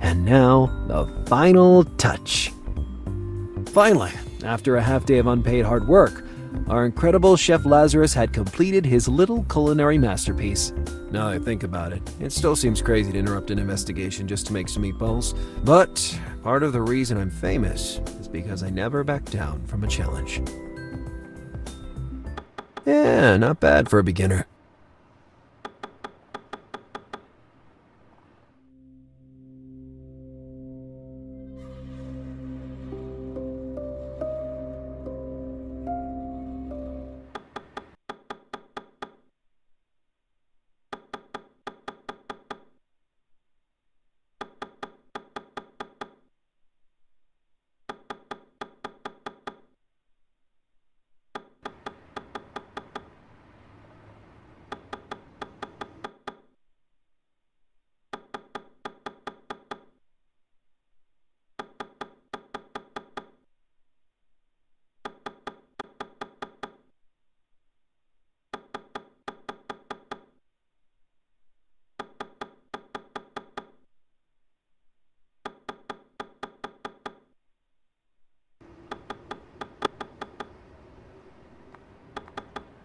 [SPEAKER 1] And now, the final touch. Finally, after a half day of unpaid hard work, our incredible Chef Lazarus had completed his little culinary masterpiece. Now that I think about it, it still seems crazy to interrupt an investigation just to make some meatballs. But part of the reason I'm famous is because I never back down from a challenge. Yeah, not bad for a beginner.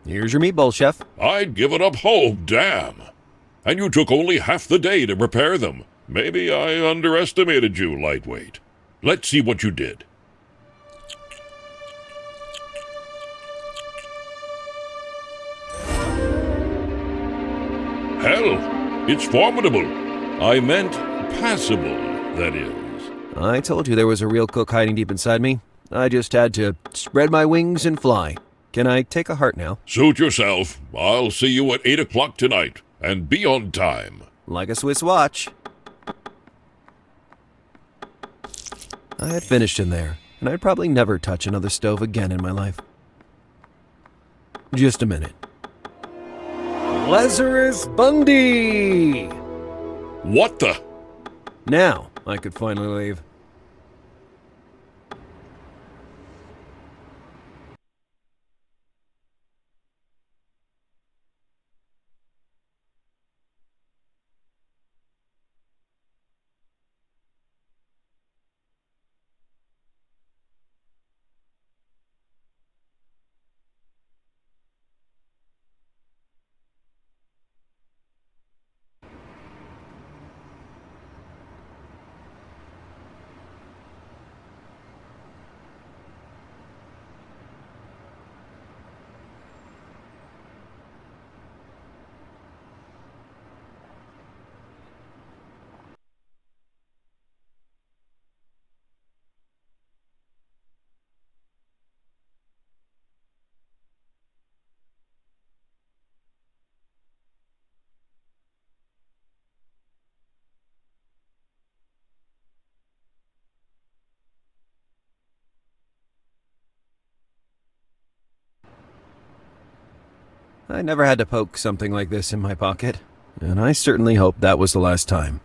[SPEAKER 1] Here's your meatball, Chef.
[SPEAKER 5] I'd give it up hope, damn. And you took only half the day to prepare them. Maybe I underestimated you, lightweight. Let's see what you did. Hell, it's formidable. I meant passable, that is.
[SPEAKER 1] I told you there was a real cook hiding deep inside me. I just had to spread my wings and fly. Can I take a heart now?
[SPEAKER 5] Suit yourself. I'll see you at 8 o'clock tonight. And be on time.
[SPEAKER 1] Like a Swiss watch. I had finished in there, and I'd probably never touch another stove again in my life. Just a minute. Lazarus Bundy!
[SPEAKER 5] What the?
[SPEAKER 1] Now I could finally leave. I never had to poke something like this in my pocket, and I certainly hope that was the last time.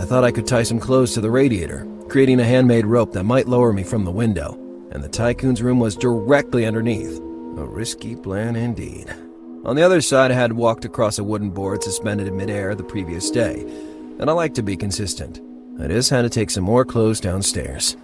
[SPEAKER 1] I thought I could tie some clothes to the radiator, creating a handmade rope that might lower me from the window, and the tycoon's room was directly underneath. A risky plan indeed. On the other side, I had walked across a wooden board suspended in midair the previous day, and I like to be consistent. I just had to take some more clothes downstairs.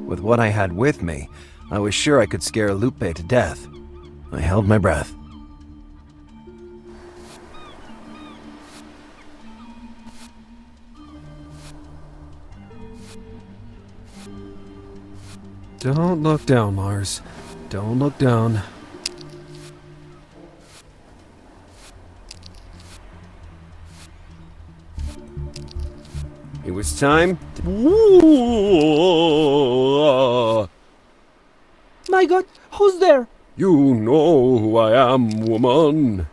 [SPEAKER 1] With what I had with me, I was sure I could scare Lupe to death. I held my breath. Don't look down, Mars. Don't look down. It was time.
[SPEAKER 3] My God, who's there?
[SPEAKER 1] You know who I am, woman.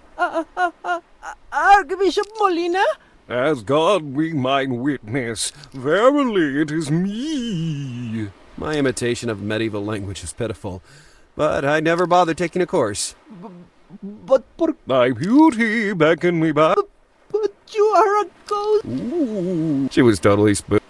[SPEAKER 3] Archbishop Molina?
[SPEAKER 1] As God be mine witness, verily it is me. My imitation of medieval language is pitiful, but I never bothered taking a course.
[SPEAKER 3] But
[SPEAKER 1] Thy beauty beckoned me back.
[SPEAKER 3] but you are a ghost.
[SPEAKER 1] Ooh. She was totally spooked.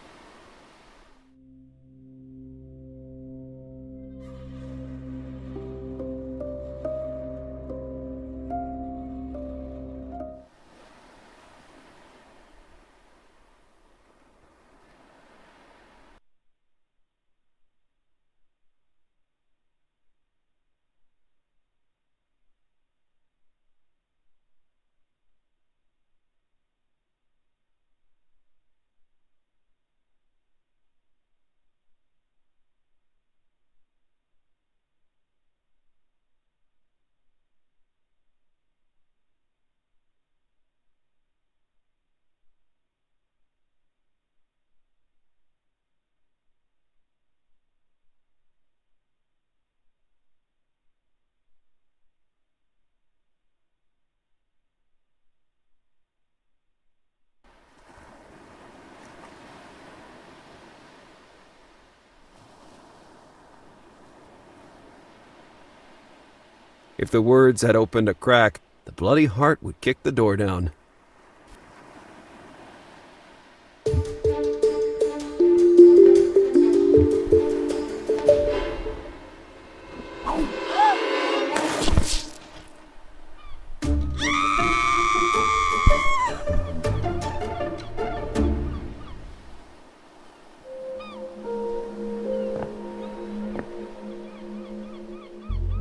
[SPEAKER 1] If the words had opened a crack, the bloody heart would kick the door down.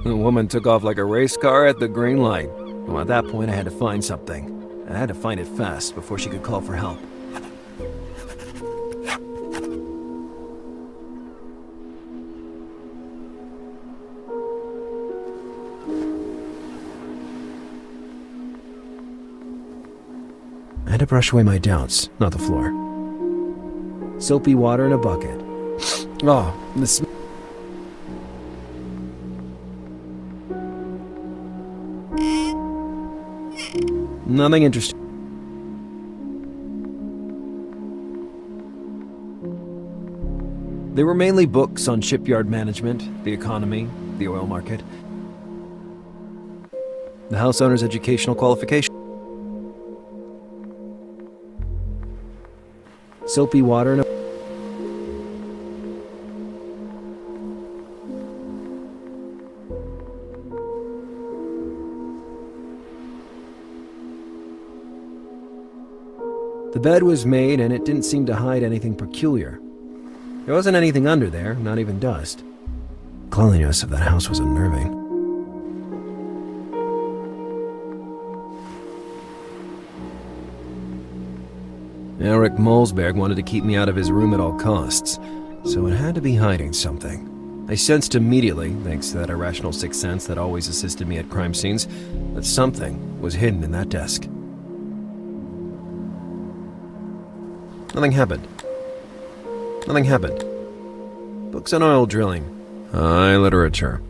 [SPEAKER 1] The woman took off like a race car at the green light. Well, at that point, I had to find something. I had to find it fast before she could call for help. I had to brush away my doubts, not the floor. Soapy water in a bucket. Oh, this. Nothing interesting. They were mainly books on shipyard management, the economy, the oil market, the house owner's educational qualification. Soapy water and a... The bed was made, and it didn't seem to hide anything peculiar. There wasn't anything under there, not even dust. cleanliness of that house was unnerving. Eric Molsberg wanted to keep me out of his room at all costs, so it had to be hiding something. I sensed immediately, thanks to that irrational sixth sense that always assisted me at crime scenes, that something was hidden in that desk. Nothing happened. Nothing happened. Books on oil drilling. High literature.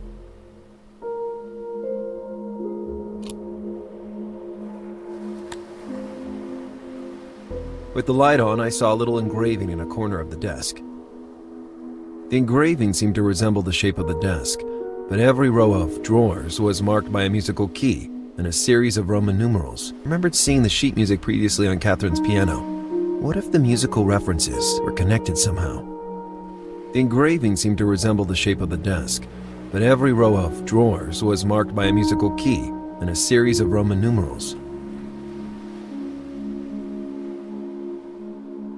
[SPEAKER 1] With the light on, I saw a little engraving in a corner of the desk. The engraving seemed to resemble the shape of the desk, but every row of drawers was marked by a musical key and a series of Roman numerals. I remembered seeing the sheet music previously on Catherine's piano. What if the musical references were connected somehow? The engraving seemed to resemble the shape of the desk, but every row of drawers was marked by a musical key and a series of Roman numerals.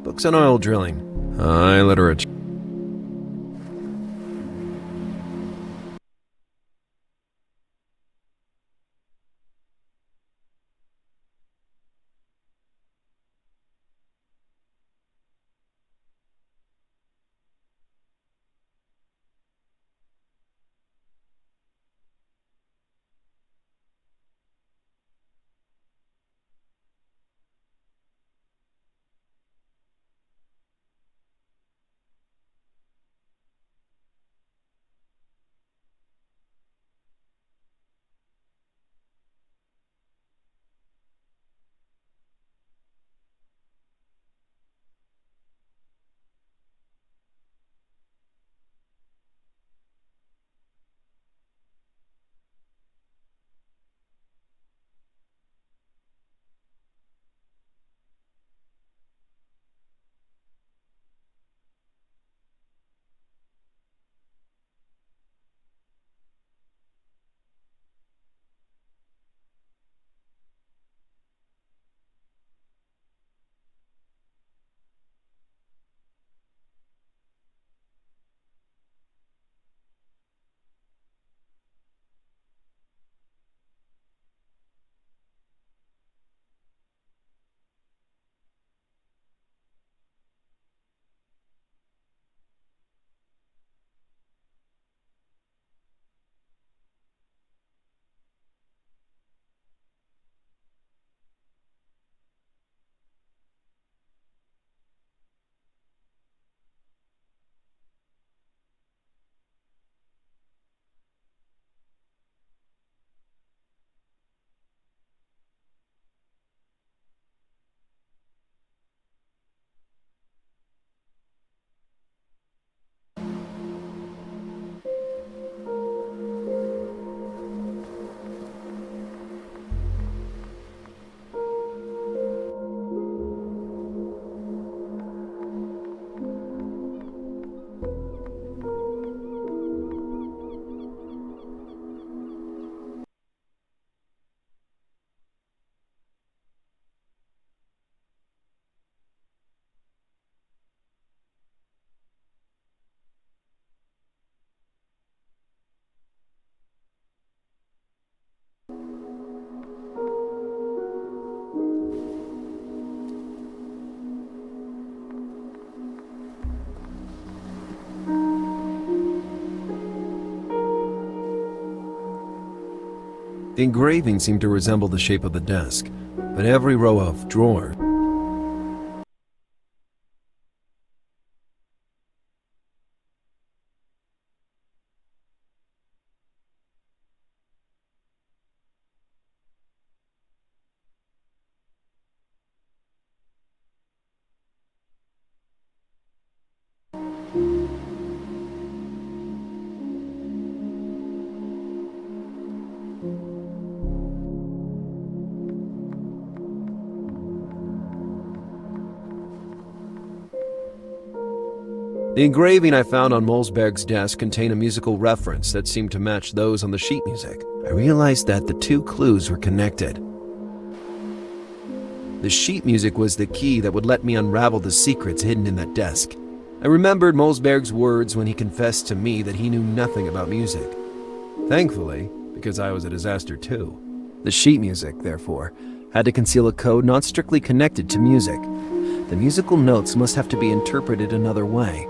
[SPEAKER 1] Books on oil drilling. High literature. The engraving seemed to resemble the shape of the desk, but every row of drawers. The engraving I found on Molsberg's desk contained a musical reference that seemed to match those on the sheet music. I realized that the two clues were connected. The sheet music was the key that would let me unravel the secrets hidden in that desk. I remembered Molsberg's words when he confessed to me that he knew nothing about music. Thankfully, because I was a disaster too. The sheet music, therefore, had to conceal a code not strictly connected to music. The musical notes must have to be interpreted another way.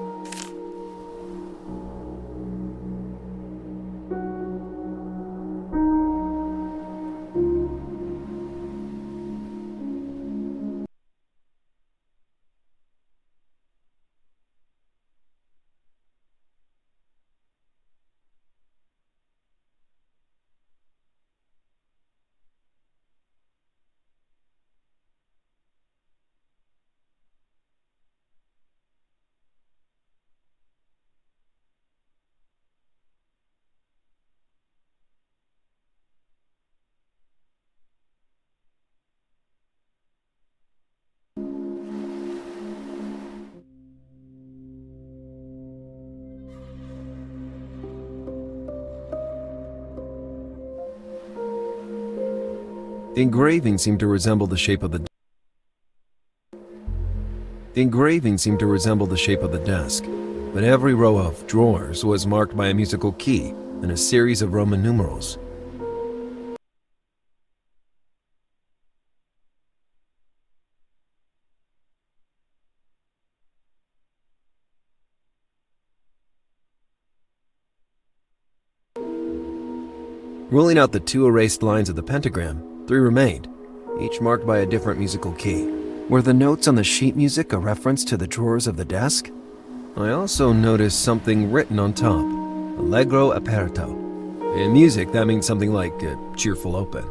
[SPEAKER 1] The engraving seemed to resemble the shape of the desk, but every row of drawers was marked by a musical key and a series of Roman numerals. Ruling out the 2 erased lines of the pentagram, 3 remained, each marked by a different musical key. Were the notes on the sheet music a reference to the drawers of the desk? I also noticed something written on top, Allegro aperto. In music, that means something like a cheerful open.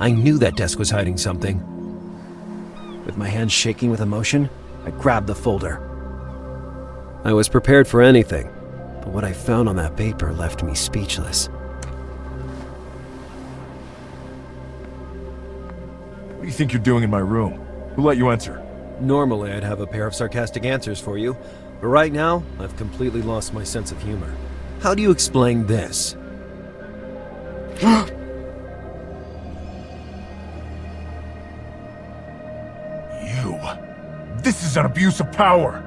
[SPEAKER 1] I knew that desk was hiding something. With my hands shaking with emotion, I grabbed the folder. I was prepared for anything, but what I found on that paper left me speechless.
[SPEAKER 7] What do you think you're doing in my room? Who let you enter?
[SPEAKER 1] Normally, I'd have a pair of sarcastic answers for you, but right now, I've completely lost my sense of humor. How do you explain this?
[SPEAKER 7] This is an abuse of power!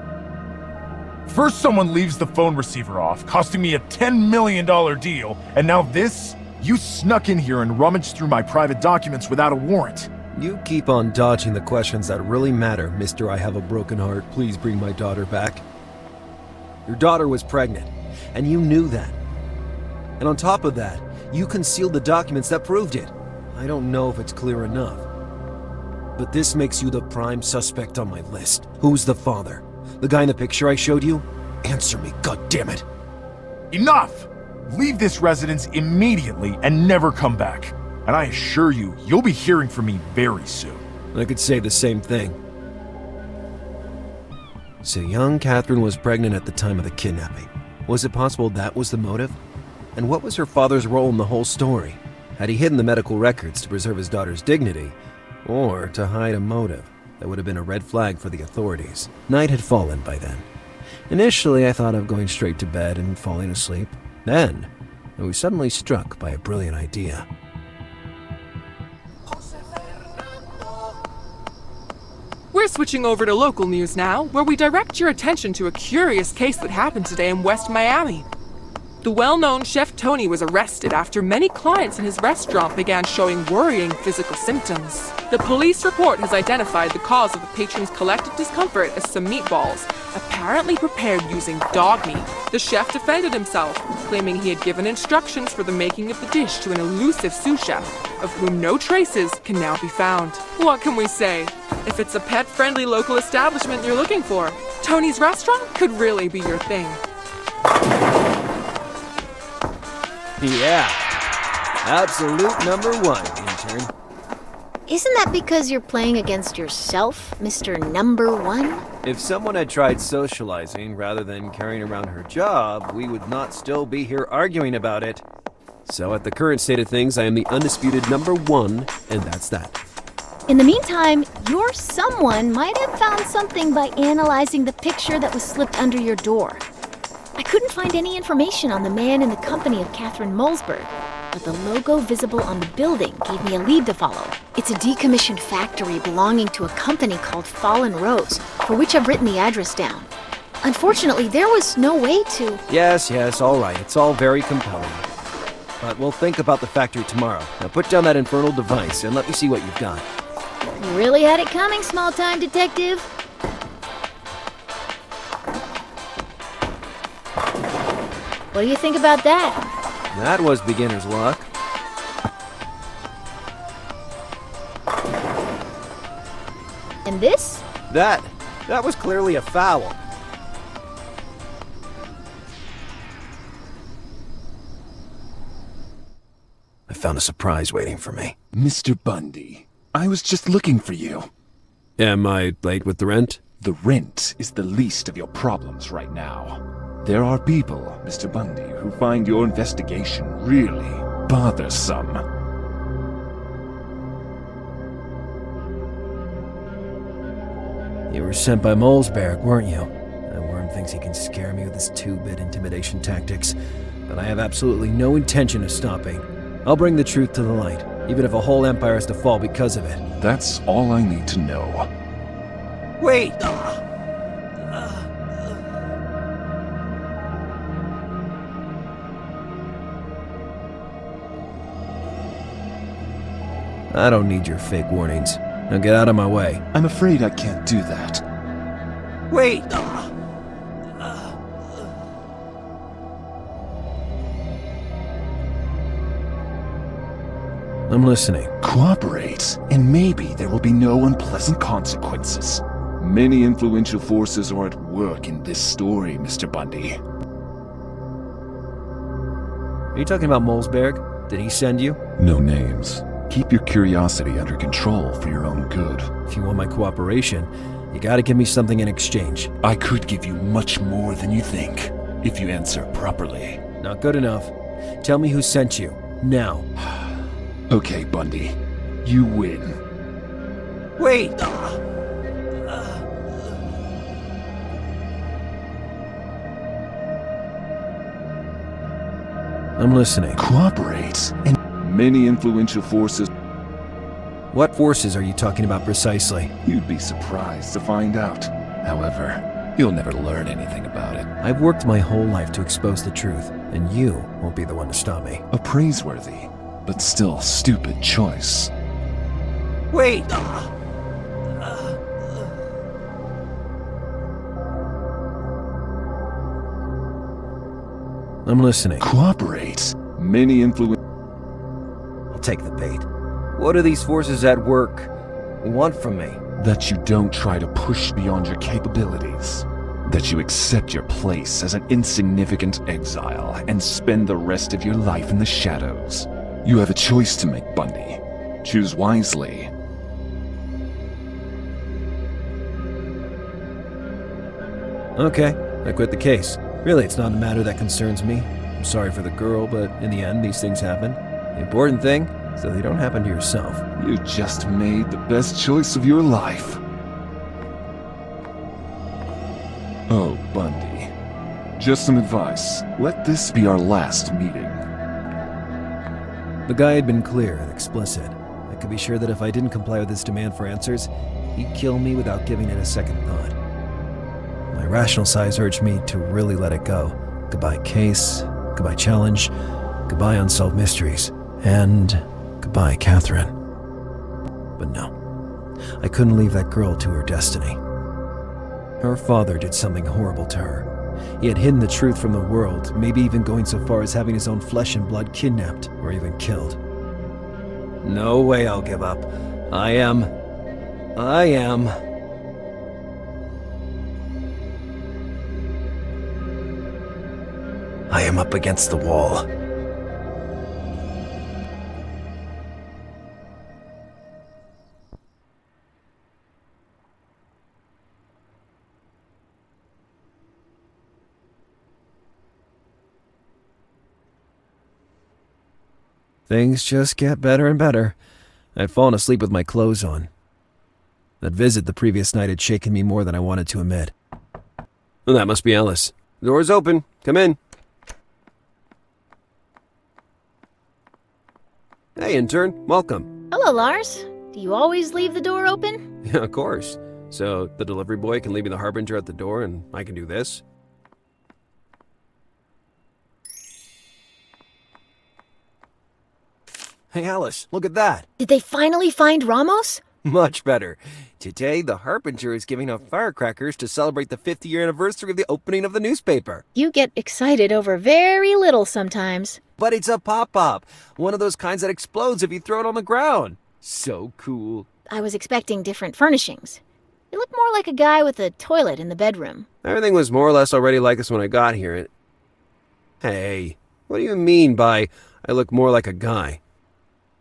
[SPEAKER 7] First someone leaves the phone receiver off, costing me a $10 million deal, and now this? You snuck in here and rummaged through my private documents without a warrant.
[SPEAKER 1] You keep on dodging the questions that really matter, Mr. I have a broken heart, please bring my daughter back. Your daughter was pregnant, and you knew that. And on top of that, you concealed the documents that proved it. I don't know if it's clear enough, but this makes you the prime suspect on my list. Who's the father? The guy in the picture I showed you? Answer me, goddammit!
[SPEAKER 7] Enough! Leave this residence immediately and never come back. And I assure you, you'll be hearing from me very soon.
[SPEAKER 1] I could say the same thing. So young Catherine was pregnant at the time of the kidnapping. Was it possible that was the motive? And what was her father's role in the whole story? Had he hidden the medical records to preserve his daughter's dignity, or to hide a motive that would have been a red flag for the authorities? Night had fallen by then. Initially, I thought of going straight to bed and falling asleep. Then, I was suddenly struck by a brilliant idea.
[SPEAKER 8] We're switching over to local news now, where we direct your attention to a curious case that happened today in West Miami. The well-known Chef Tony was arrested after many clients in his restaurant began showing worrying physical symptoms. The police report has identified the cause of the patron's collective discomfort as some meatballs, apparently prepared using dog meat. The chef defended himself, claiming he had given instructions for the making of the dish to an elusive sous chef, of whom no traces can now be found. What can we say? If it's a pet-friendly local establishment you're looking for, Tony's restaurant could really be your thing.
[SPEAKER 1] Yeah. Absolute number one, intern.
[SPEAKER 2] Isn't that because you're playing against yourself, Mr. Number One?
[SPEAKER 1] If someone had tried socializing rather than carrying around her job, we would not still be here arguing about it. So at the current state of things, I am the undisputed number one, and that's that.
[SPEAKER 2] In the meantime, your someone might have found something by analyzing the picture that was slipped under your door. I couldn't find any information on the man in the company of Catherine Molesberg, but the logo visible on the building gave me a lead to follow. It's a decommissioned factory belonging to a company called Fallen Rose, for which I've written the address down. Unfortunately, there was no way to...
[SPEAKER 1] Yes, all right. It's all very compelling. But we'll think about the factory tomorrow. Now put down that infernal device and let me see what you've got.
[SPEAKER 2] You really had it coming, small-time detective. What do you think about that?
[SPEAKER 1] That was beginner's luck.
[SPEAKER 2] And this?
[SPEAKER 1] That was clearly a foul. I found a surprise waiting for me.
[SPEAKER 9] Mr. Bundy, I was just looking for you.
[SPEAKER 1] Am I late with the rent?
[SPEAKER 9] The rent is the least of your problems right now. There are people, Mr. Bundy, who find your investigation really bothersome.
[SPEAKER 1] You were sent by Molesberg, weren't you? That worm thinks he can scare me with his two-bit intimidation tactics, but I have absolutely no intention of stopping. I'll bring the truth to the light, even if a whole empire has to fall because of it.
[SPEAKER 9] That's all I need to know.
[SPEAKER 1] Wait! I don't need your fake warnings. Now get out of my way.
[SPEAKER 9] I'm afraid I can't do that.
[SPEAKER 1] Wait! I'm listening.
[SPEAKER 9] Cooperate, and maybe there will be no unpleasant consequences. Many influential forces are at work in this story, Mr. Bundy.
[SPEAKER 1] Are you talking about Molesberg? Did he send you?
[SPEAKER 9] No names. Keep your curiosity under control for your own good.
[SPEAKER 1] If you want my cooperation, you gotta give me something in exchange.
[SPEAKER 9] I could give you much more than you think, if you answer properly.
[SPEAKER 1] Not good enough. Tell me who sent you. Now.
[SPEAKER 9] Okay, Bundy. You win.
[SPEAKER 1] Wait! I'm listening.
[SPEAKER 9] Cooperate, and many influential forces.
[SPEAKER 1] What forces are you talking about precisely?
[SPEAKER 9] You'd be surprised to find out. However, you'll never learn anything about it.
[SPEAKER 1] I've worked my whole life to expose the truth, and you won't be the one to stop me.
[SPEAKER 9] A praiseworthy, but still stupid choice.
[SPEAKER 1] Wait! I'm listening.
[SPEAKER 9] Cooperate. Many
[SPEAKER 1] I'll take the bait. What do these forces at work want from me?
[SPEAKER 9] That you don't try to push beyond your capabilities. That you accept your place as an insignificant exile and spend the rest of your life in the shadows. You have a choice to make, Bundy. Choose wisely.
[SPEAKER 1] Okay, I quit the case. Really, it's not a matter that concerns me. I'm sorry for the girl, but in the end, these things happen. The important thing is that they don't happen to yourself.
[SPEAKER 9] You just made the best choice of your life. Oh, Bundy. Just some advice. Let this be our last meeting.
[SPEAKER 1] The guy had been clear and explicit. I could be sure that if I didn't comply with his demand for answers, he'd kill me without giving it a second thought. My rational side urged me to really let it go. Goodbye case, goodbye challenge, goodbye unsolved mysteries, and goodbye Catherine. But no, I couldn't leave that girl to her destiny. Her father did something horrible to her. He had hidden the truth from the world, maybe even going so far as having his own flesh and blood kidnapped or even killed. No way I'll give up. I am up against the wall. Things just get better and better. I'd fallen asleep with my clothes on. That visit the previous night had shaken me more than I wanted to admit. Well, that must be Alice. The door's open. Come in. Hey, intern. Welcome.
[SPEAKER 2] Hello, Lars. Do you always leave the door open?
[SPEAKER 1] Yeah, of course. So the delivery boy can leave me the Harbinger at the door and I can do this? Hey, Alice, look at that.
[SPEAKER 2] Did they finally find Ramos?
[SPEAKER 1] Much better. Today, the Harbinger is giving off firecrackers to celebrate the 50th anniversary of the opening of the newspaper.
[SPEAKER 2] You get excited over very little sometimes.
[SPEAKER 1] But it's a pop-up. One of those kinds that explodes if you throw it on the ground. So cool.
[SPEAKER 2] I was expecting different furnishings. You look more like a guy with a toilet in the bedroom.
[SPEAKER 1] Everything was more or less already like this when I got here. Hey, what do you mean by I look more like a guy?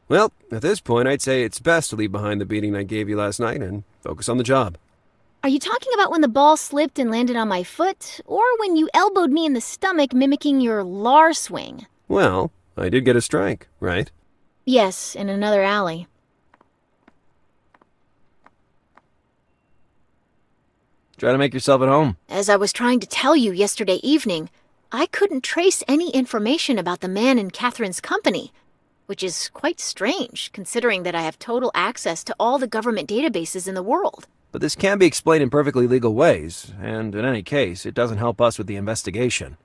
[SPEAKER 1] Well, at this point, I'd say it's best to leave behind the beating I gave you last night and focus on the job.
[SPEAKER 2] Are you talking about when the ball slipped and landed on my foot, or when you elbowed me in the stomach mimicking your Lar swing?
[SPEAKER 1] Well, I did get a strike, right?
[SPEAKER 2] Yes, in another alley.
[SPEAKER 1] Try to make yourself at home.
[SPEAKER 2] As I was trying to tell you yesterday evening, I couldn't trace any information about the man in Catherine's company, which is quite strange, considering that I have total access to all the government databases in the world.
[SPEAKER 1] But this can be explained in perfectly legal ways, and in any case, it doesn't help us with the investigation.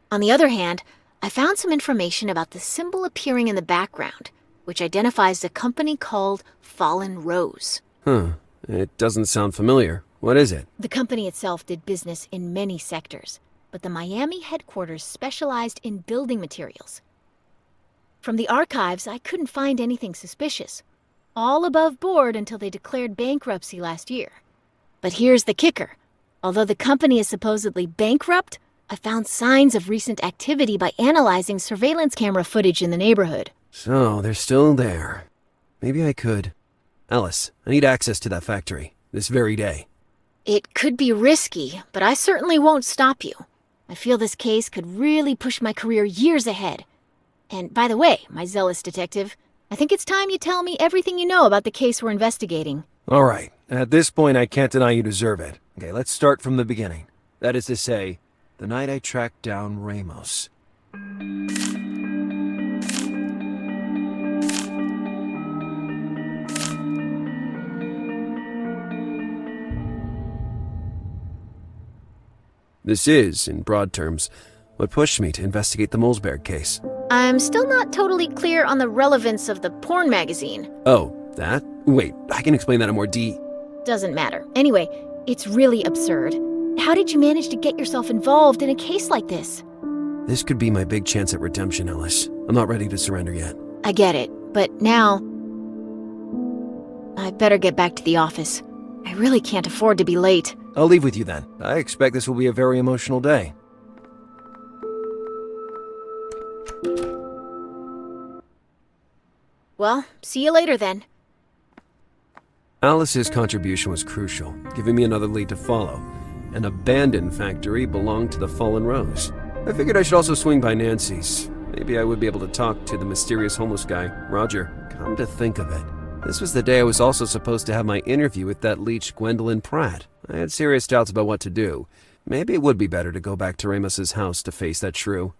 [SPEAKER 2] On the other hand, I found some information about the symbol appearing in the background, which identifies a company called Fallen Rose.
[SPEAKER 1] It doesn't sound familiar. What is it?
[SPEAKER 2] The company itself did business in many sectors, but the Miami headquarters specialized in building materials. From the archives, I couldn't find anything suspicious. All above board until they declared bankruptcy last year. But here's the kicker. Although the company is supposedly bankrupt, I found signs of recent activity by analyzing surveillance camera footage in the neighborhood.
[SPEAKER 1] So, they're still there. Maybe I could. Alice, I need access to that factory, this very day.
[SPEAKER 2] It could be risky, but I certainly won't stop you. I feel this case could really push my career years ahead. And by the way, my zealous detective, I think it's time you tell me everything you know about the case we're investigating.
[SPEAKER 1] All right. At this point, I can't deny you deserve it. Okay, let's start from the beginning. That is to say, the night I tracked down Ramos. This is, in broad terms, what pushed me to investigate the Molesberg case.
[SPEAKER 2] I'm still not totally clear on the relevance of the porn magazine.
[SPEAKER 1] Oh, that? Wait, I can explain that in more
[SPEAKER 2] Doesn't matter. Anyway, it's really absurd. How did you manage to get yourself involved in a case like this?
[SPEAKER 1] This could be my big chance at redemption, Ellis. I'm not ready to surrender yet.
[SPEAKER 2] I get it, but now I better get back to the office. I really can't afford to be late.
[SPEAKER 1] I'll leave with you then. I expect this will be a very emotional day.
[SPEAKER 2] Well, see you later then.
[SPEAKER 1] Alice's contribution was crucial, giving me another lead to follow. An abandoned factory belonged to the Fallen Rose. I figured I should also swing by Nancy's. Maybe I would be able to talk to the mysterious homeless guy, Roger. Come to think of it, this was the day I was also supposed to have my interview with that leech Gwendolyn Pratt. I had serious doubts about what to do. Maybe it would be better to go back to Ramos's house to face that shrew.